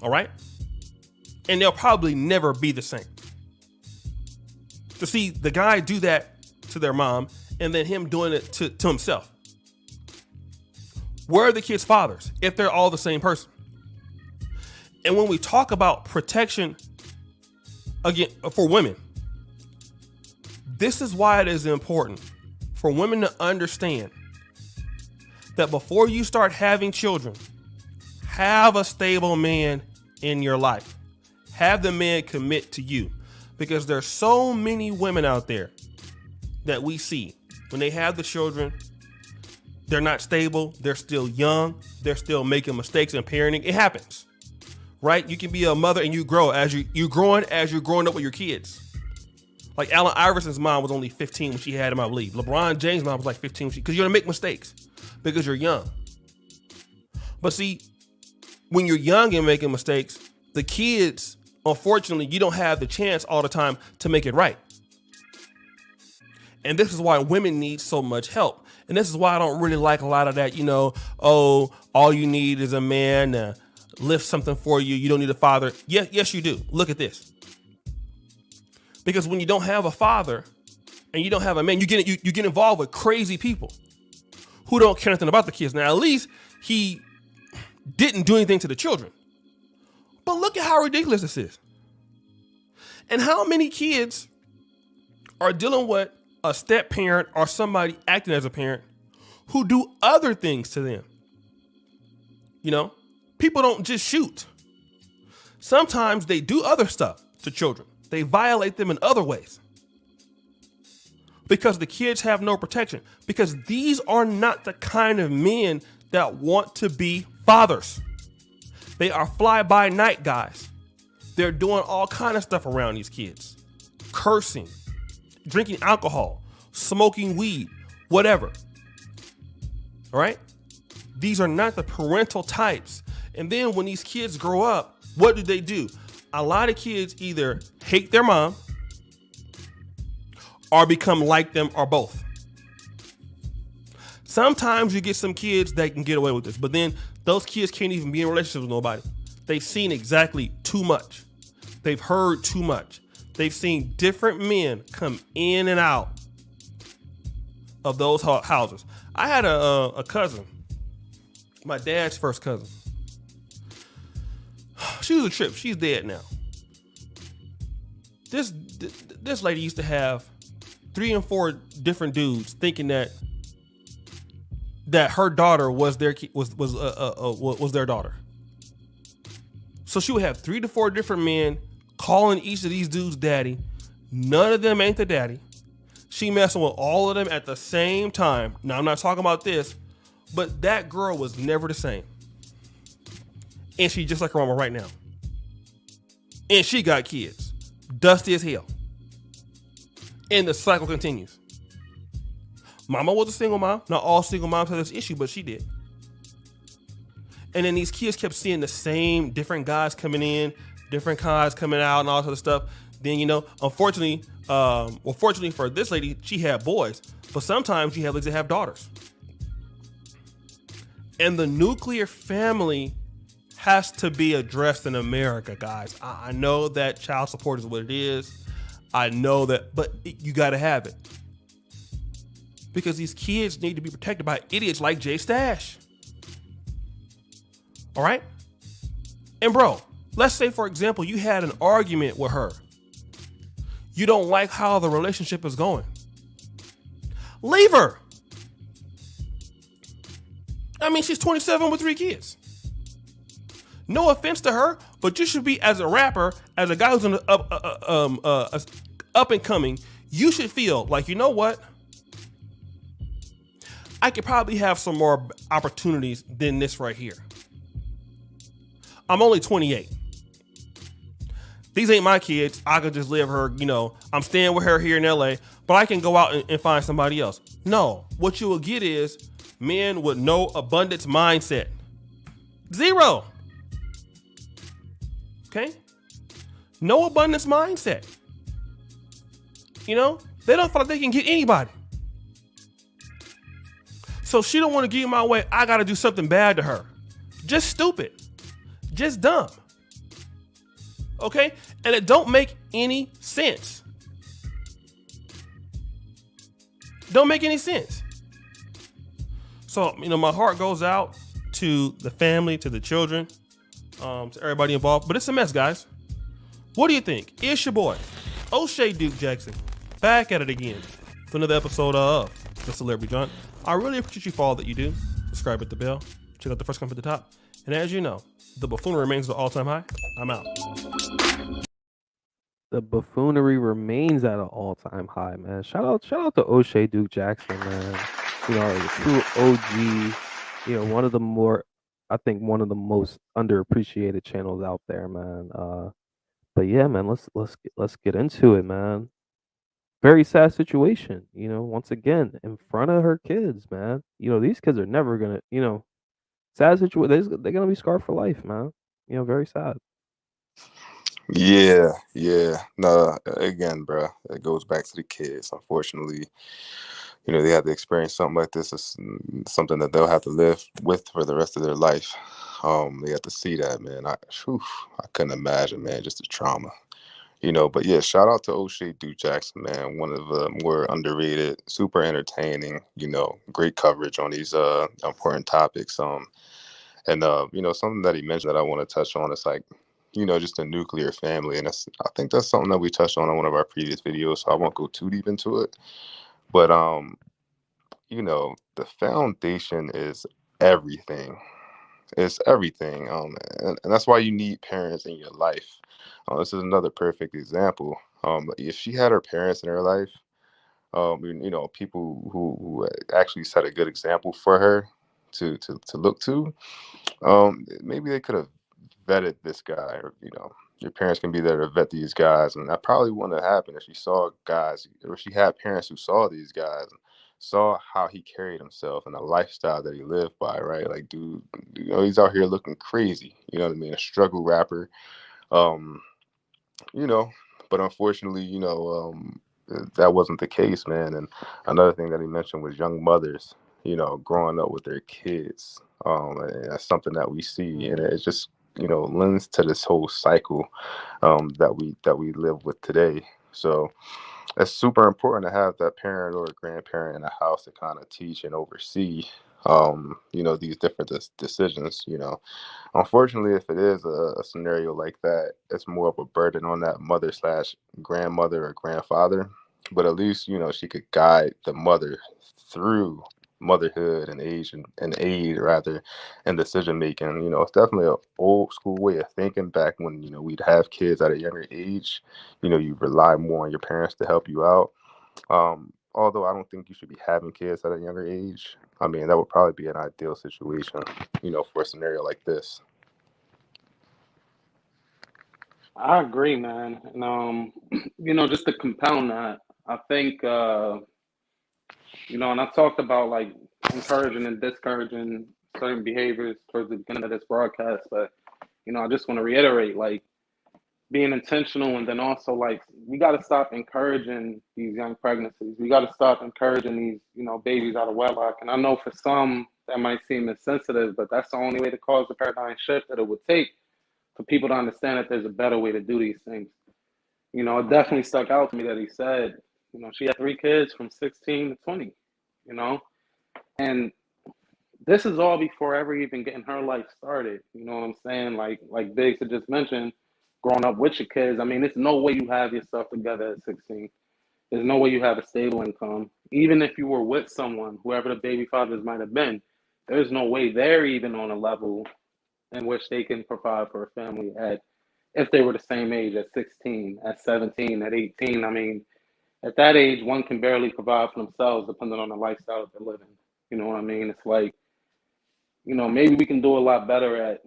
[SPEAKER 8] All right? And they'll probably never be the same. To see the guy do that to their mom and then him doing it to himself. Where are the kids' fathers if they're all the same person? And when we talk about protection, again, for women, this is why it is important for women to understand that before you start having children, have a stable man in your life. Have the man commit to you. Because there's so many women out there that we see when they have the children, they're not stable, they're still young, they're still making mistakes in parenting. It happens, right? You can be a mother and you grow as you're growing up with your kids. Like Allen Iverson's mom was only 15 when she had him, I believe. LeBron James' mom was like 15 because you're gonna make mistakes because you're young. But see, when you're young and making mistakes, the kids, unfortunately, you don't have the chance all the time to make it right. And this is why women need so much help. And this is why I don't really like a lot of that, all you need is a man to lift something for you. You don't need a father. Yes, you do. Look at this. Because when you don't have a father and you don't have a man, you get involved with crazy people who don't care nothing about the kids. Now, at least he didn't do anything to the children. But look at how ridiculous this is. And how many kids are dealing with a step parent or somebody acting as a parent who do other things to them. People don't just shoot. Sometimes they do other stuff to children. They violate them in other ways. Because the kids have no protection. Because these are not the kind of men that want to be fathers. They are fly-by-night guys. They're doing all kind of stuff around these kids. Cursing, drinking alcohol, smoking weed, whatever. All right? These are not the parental types. And then when these kids grow up, what do? A lot of kids either hate their mom or become like them or both. Sometimes you get some kids that can get away with this, but then those kids can't even be in relationships with nobody. They've seen exactly too much. They've heard too much. They've seen different men come in and out of those houses. I had a cousin, my dad's first cousin. She was a trip. She's dead now. This lady used to have 3 and 4 different dudes thinking that her daughter was their daughter. So she would have 3 to 4 different men calling each of these dudes daddy. None of them ain't the daddy. She messing with all of them at the same time. Now I'm not talking about this, but that girl was never the same. And she just like her mama right now. And she got kids. Dusty as hell. And the cycle continues. Mama was a single mom. Not all single moms have this issue, but she did. And then these kids kept seeing the same different guys coming in, different guys coming out and all this other stuff. Then, unfortunately, fortunately for this lady, she had boys. But sometimes you have ladies that have daughters. And the nuclear family has to be addressed in America, guys. I know that child support is what it is. I know that, but you got to have it. Because these kids need to be protected by idiots like Jay Stash. All right? And bro, Let's say, for example, you had an argument with her. You don't like how the relationship is going. Leave her. I mean, she's 27 with 3 kids. No offense to her, but you should be, as a rapper, as a guy who's up and coming, you should feel like, you know what? I could probably have some more opportunities than this right here. I'm only 28. These ain't my kids. I could just live her, I'm staying with her here in LA, but I can go out and find somebody else. No, what you will get is men with no abundance mindset. 0. Okay? No abundance mindset. They don't feel like they can get anybody. So she don't want to give my way. I got to do something bad to her. Just stupid. Just dumb. Okay? And it don't make any sense. Don't make any sense. So, my heart goes out to the family, to the children, to everybody involved. But it's a mess, guys. What do you think? It's your boy, O'Shea Duke Jackson, back at it again for another episode of The Celebrity Joint. I really appreciate you for all that you do. Subscribe, hit the bell. Check out the first comment at the top. And as you know, the buffoonery remains at an all-time high. I'm out.
[SPEAKER 2] The buffoonery remains at an all-time high, man. Shout out to O'Shea Duke Jackson, man. The true OG. One of the most underappreciated channels out there, man. But yeah, man, let's get into it, man. Very sad situation, once again, in front of her kids, man. These kids are never gonna, sad situation. They're gonna be scarred for life, man. Very sad.
[SPEAKER 3] Yeah. No, again, bro, it goes back to the kids. Unfortunately, they have to experience something like this. It's something that they'll have to live with for the rest of their life. They have to see that, man. I couldn't imagine, man, just the trauma. But yeah, shout out to O'Shea Duke Jackson, man. One of the more underrated, super entertaining, great coverage on these important topics. And something that he mentioned that I want to touch on is like, just a nuclear family. And I think that's something that we touched on one of our previous videos, so I won't go too deep into it. But the foundation is everything. It's everything. And that's why you need parents in your life. This is another perfect example. If she had her parents in her life, people who actually set a good example for her to look to, maybe they could have vetted this guy, or your parents can be there to vet these guys, and that probably wouldn't have happened if she saw guys, or she had parents who saw these guys and saw how he carried himself and the lifestyle that he lived by, right? Like, dude, he's out here looking crazy, you know what I mean? A struggle rapper, um, you know, but unfortunately, that wasn't the case, man. And another thing that he mentioned was young mothers, growing up with their kids. And that's something that we see, and it just, lends to this whole cycle that we live with today. So it's super important to have that parent or a grandparent in the house to kind of teach and oversee, these different decisions. Unfortunately, if it is a scenario like that, it's more of a burden on that mother slash grandmother or grandfather. But at least, she could guide the mother through motherhood and age and aid rather in decision making. It's definitely an old school way of thinking back when, we'd have kids at a younger age. You rely more on your parents to help you out. Although I don't think you should be having kids at a younger age. I mean, that would probably be an ideal situation, for a scenario like this.
[SPEAKER 4] I agree, man. And just to compound that, I think and I talked about like encouraging and discouraging certain behaviors towards the beginning of this broadcast, but I just want to reiterate, like, being intentional, and then also, like, we got to stop encouraging these young pregnancies. We got to stop encouraging these, babies out of wedlock. And I know for some that might seem insensitive, but that's the only way to cause the paradigm shift that it would take for people to understand that there's a better way to do these things. It definitely stuck out to me that he said, she had 3 kids from 16 to 20, and this is all before ever even getting her life started. You know what I'm saying? Like Biggs had just mentioned, growing up with your kids. I mean, there's no way you have yourself together at 16. There's no way you have a stable income. Even if you were with someone, whoever the baby fathers might have been, there's no way they're even on a level in which they can provide for a family at if they were the same age at 16, at 17, at 18. I mean, at that age, one can barely provide for themselves depending on the lifestyle that they're living. You know what I mean? It's like, maybe we can do a lot better at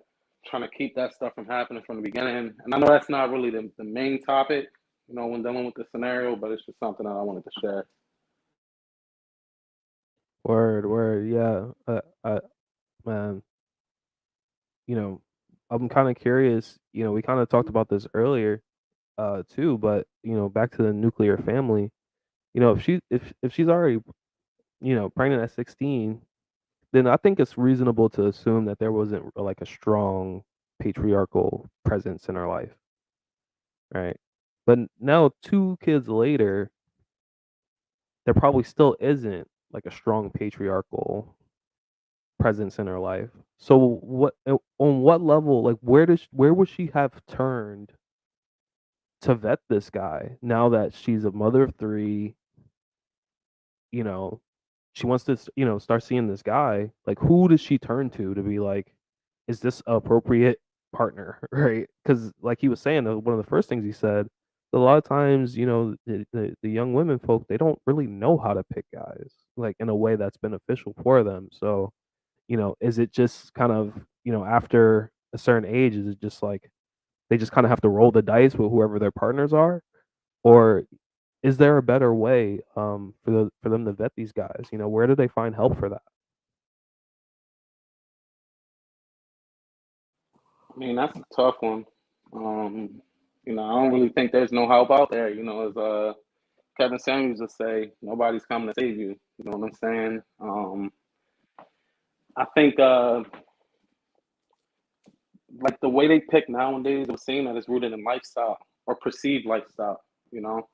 [SPEAKER 4] trying to keep that stuff from happening from the beginning. And I know that's not really the main topic, when dealing with the scenario, but it's just something that I wanted to share.
[SPEAKER 2] Word, yeah. Man, I'm kind of curious. We kind of talked about this earlier, too. But back to the nuclear family. If she's already pregnant at 16, then I think it's reasonable to assume that there wasn't like a strong patriarchal presence in her life, right? But now 2 kids later, there probably still isn't like a strong patriarchal presence in her life. So on what level, like where would she have turned to vet this guy now that she's a mother of 3, you know, she wants to, start seeing this guy. Like, who does she turn to be like, is this a appropriate partner, right? Because, like he was saying, one of the first things he said, a lot of times, the young women folk, they don't really know how to pick guys, like in a way that's beneficial for them. So, is it just kind of, after a certain age, is it just like they just kind of have to roll the dice with whoever their partners are, or is there a better way for them to vet these guys? Where do they find help for that?
[SPEAKER 4] I mean, that's a tough one. Um, I don't really think there's no help out there. As Kevin Samuels would say, nobody's coming to save you. You know what I'm saying? I think like the way they pick nowadays, it was saying that it's rooted in lifestyle or perceived lifestyle. You know,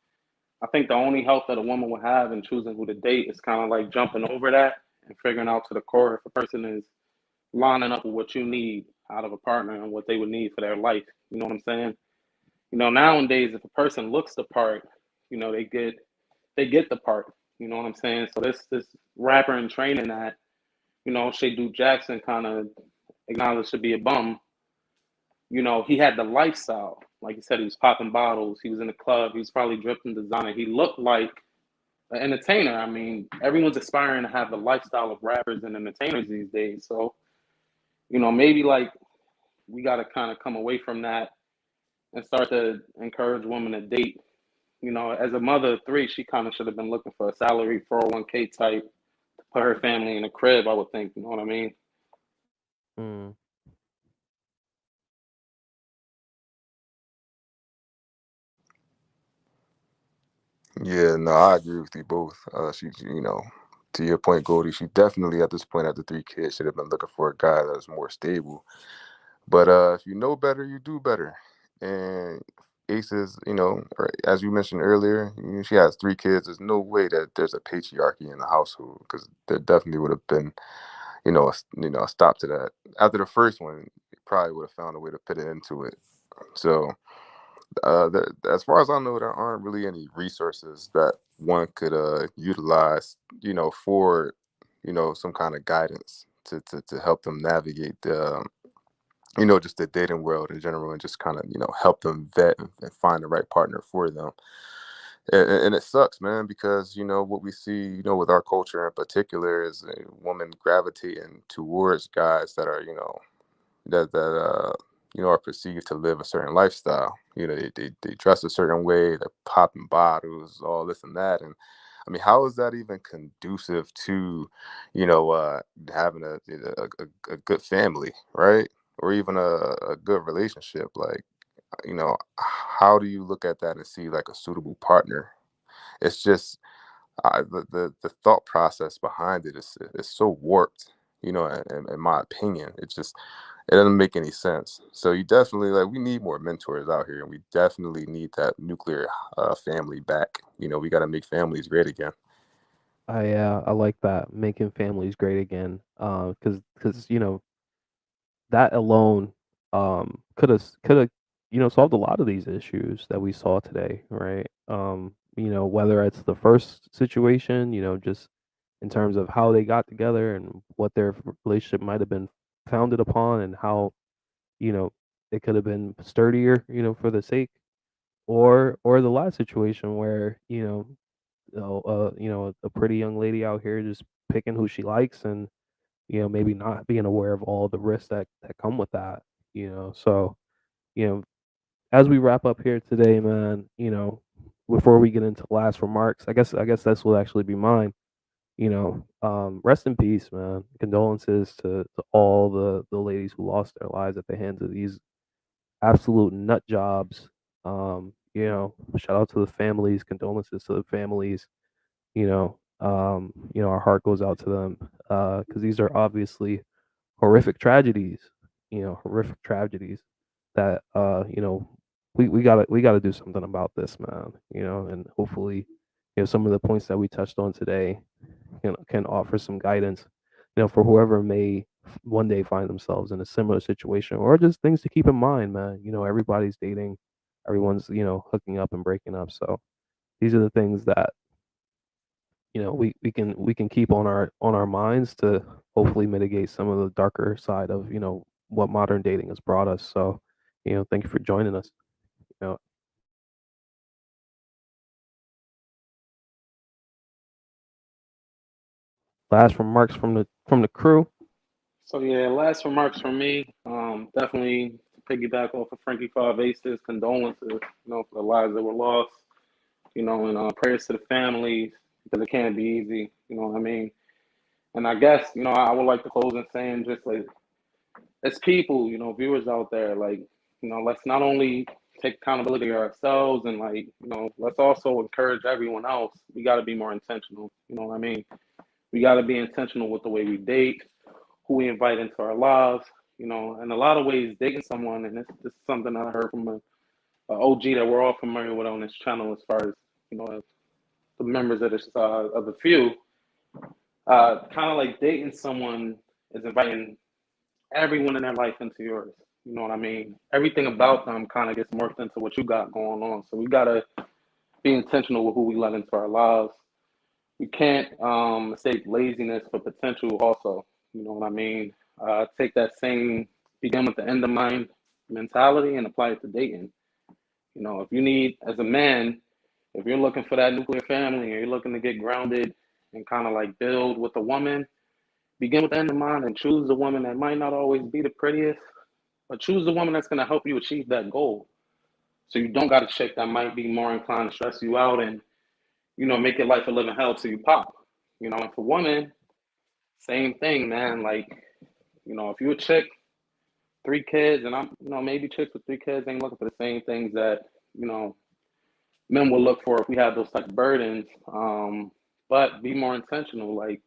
[SPEAKER 4] I think the only help that a woman would have in choosing who to date is kind of like jumping over that and figuring out to the core if a person is lining up with what you need out of a partner and what they would need for their life. You know what I'm saying? Nowadays, if a person looks the part, they get the part. You know what I'm saying? So this rapper in training that Shea Duke Jackson kind of acknowledged to be a bum. He had the lifestyle. Like you said, he was popping bottles. He was in the club. He was probably dripping designer. He looked like an entertainer. I mean, everyone's aspiring to have the lifestyle of rappers and entertainers these days. So, maybe like we got to kind of come away from that and start to encourage women to date. As a mother of 3, she kind of should have been looking for a salary 401k type to put her family in a crib, I would think. You know what I mean?
[SPEAKER 2] Mm.
[SPEAKER 3] Yeah, no, I agree with you both. To your point, Goldie, she definitely at this point after 3 kids should have been looking for a guy that's more stable. But if you know better, you do better. And Ace is, or as you mentioned earlier, she has 3 kids. There's no way that there's a patriarchy in the household because there definitely would have been, a stop to that. After the first one, you probably would have found a way to put it into it. So as far as I know, there aren't really any resources that one could utilize, for, some kind of guidance to help them navigate the, just the dating world in general and just kind of, help them vet and find the right partner for them. And it sucks, man, because, what we see, with our culture in particular is a woman gravitating towards guys that are, are perceived to live a certain lifestyle. They dress a certain way, they're popping bottles, all this and that. And I mean, how is that even conducive to, having a good family, right? Or even a good relationship? Like, how do you look at that and see like a suitable partner? It's just the thought process behind it is so warped, in my opinion. It doesn't make any sense. So you definitely we need more mentors out here, and we definitely need that nuclear family back. We got to make families great again.
[SPEAKER 2] I like that, making families great again. Because that alone could have solved a lot of these issues that we saw today, right? Whether it's the first situation, just in terms of how they got together and what their relationship might have been founded upon, and how you know it could have been sturdier, for the sake, or the last situation where a pretty young lady out here just picking who she likes, and maybe not being aware of all the risks that come with that. So you know as we wrap up here today, man, before we get into last remarks, I guess this will actually be mine. Rest in peace, man. Condolences to all the ladies who lost their lives at the hands of these absolute nut jobs. Shout out to the families, condolences to the families. Our heart goes out to them, because these are obviously horrific tragedies. Horrific tragedies that we gotta do something about this, man. And hopefully, some of the points that we touched on today can offer some guidance, for whoever may one day find themselves in a similar situation, or just things to keep in mind, man. Everybody's dating, everyone's hooking up and breaking up. So these are the things that we can keep on our minds to hopefully mitigate some of the darker side of what modern dating has brought us. So thank you for joining us. you know Last remarks from the crew.
[SPEAKER 4] So yeah, last remarks from me. Definitely to piggyback off of Frankie Five Aces, condolences, for the lives that were lost, and prayers to the families because it can't be easy, you know what I mean? And I guess, I would like to close in saying just like as people, viewers out there, like, let's not only take accountability ourselves and like, let's also encourage everyone else. We gotta be more intentional, you know what I mean? We gotta be intentional with the way we date, who we invite into our lives, in a lot of ways dating someone, and this is something that I heard from a OG that we're all familiar with on this channel as far as, the members of the few, kind of like dating someone is inviting everyone in their life into yours. You know what I mean? Everything about them kind of gets morphed into what you got going on. So we gotta be intentional with who we let into our lives. We can't mistake laziness for potential. Also, you know what I mean? Take that same begin with the end of mind mentality and apply it to dating. If you need, as a man, if you're looking for that nuclear family or you're looking to get grounded and kind of like build with a woman, begin with the end in mind and choose a woman that might not always be the prettiest, but choose the woman that's going to help you achieve that goal. So you don't got a chick that might be more inclined to stress you out and, make your life a living hell till you pop. And for women, same thing, man. Like, if you a chick, 3 kids, and I'm, maybe chicks with 3 kids ain't looking for the same things that, you know, men will look for if we have those type of burdens. But be more intentional. Like,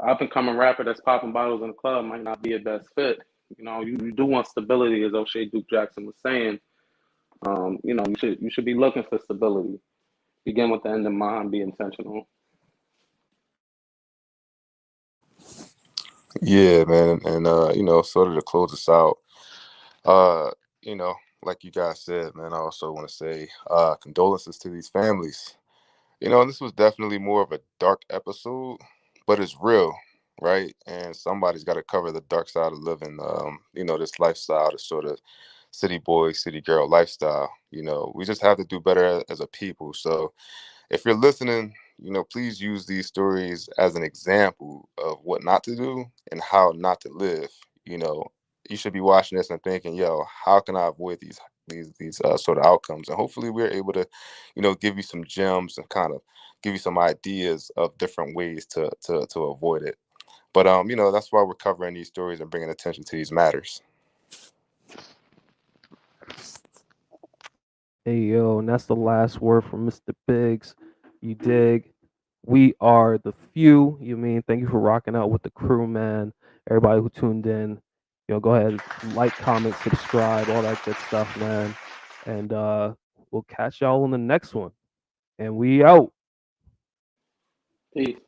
[SPEAKER 4] up and coming rapper that's popping bottles in the club might not be a best fit. You do want stability, as O'Shea Duke Jackson was saying. You should be looking for stability. Begin with the end in mind. Be intentional.
[SPEAKER 3] Yeah, man, and sort of to close us out, uh, you know, like you guys said, man, I also want to say condolences to these families. And this was definitely more of a dark episode, but it's real, right? And somebody's got to cover the dark side of living, this lifestyle, this sort of city boy, city girl lifestyle. We just have to do better as a people. So if you're listening, please use these stories as an example of what not to do and how not to live. You know, you should be watching this and thinking, yo, how can I avoid these sort of outcomes? And hopefully we're able to, give you some gems and kind of give you some ideas of different ways to avoid it. But that's why we're covering these stories and bringing attention to these matters.
[SPEAKER 2] Hey yo, and that's the last word from Mr. Biggs. You dig? We are the few. You mean? Thank you for rocking out with the crew, man. Everybody who tuned in, go ahead, like, comment, subscribe, all that good stuff, man. And we'll catch y'all on the next one. And we out.
[SPEAKER 4] Peace.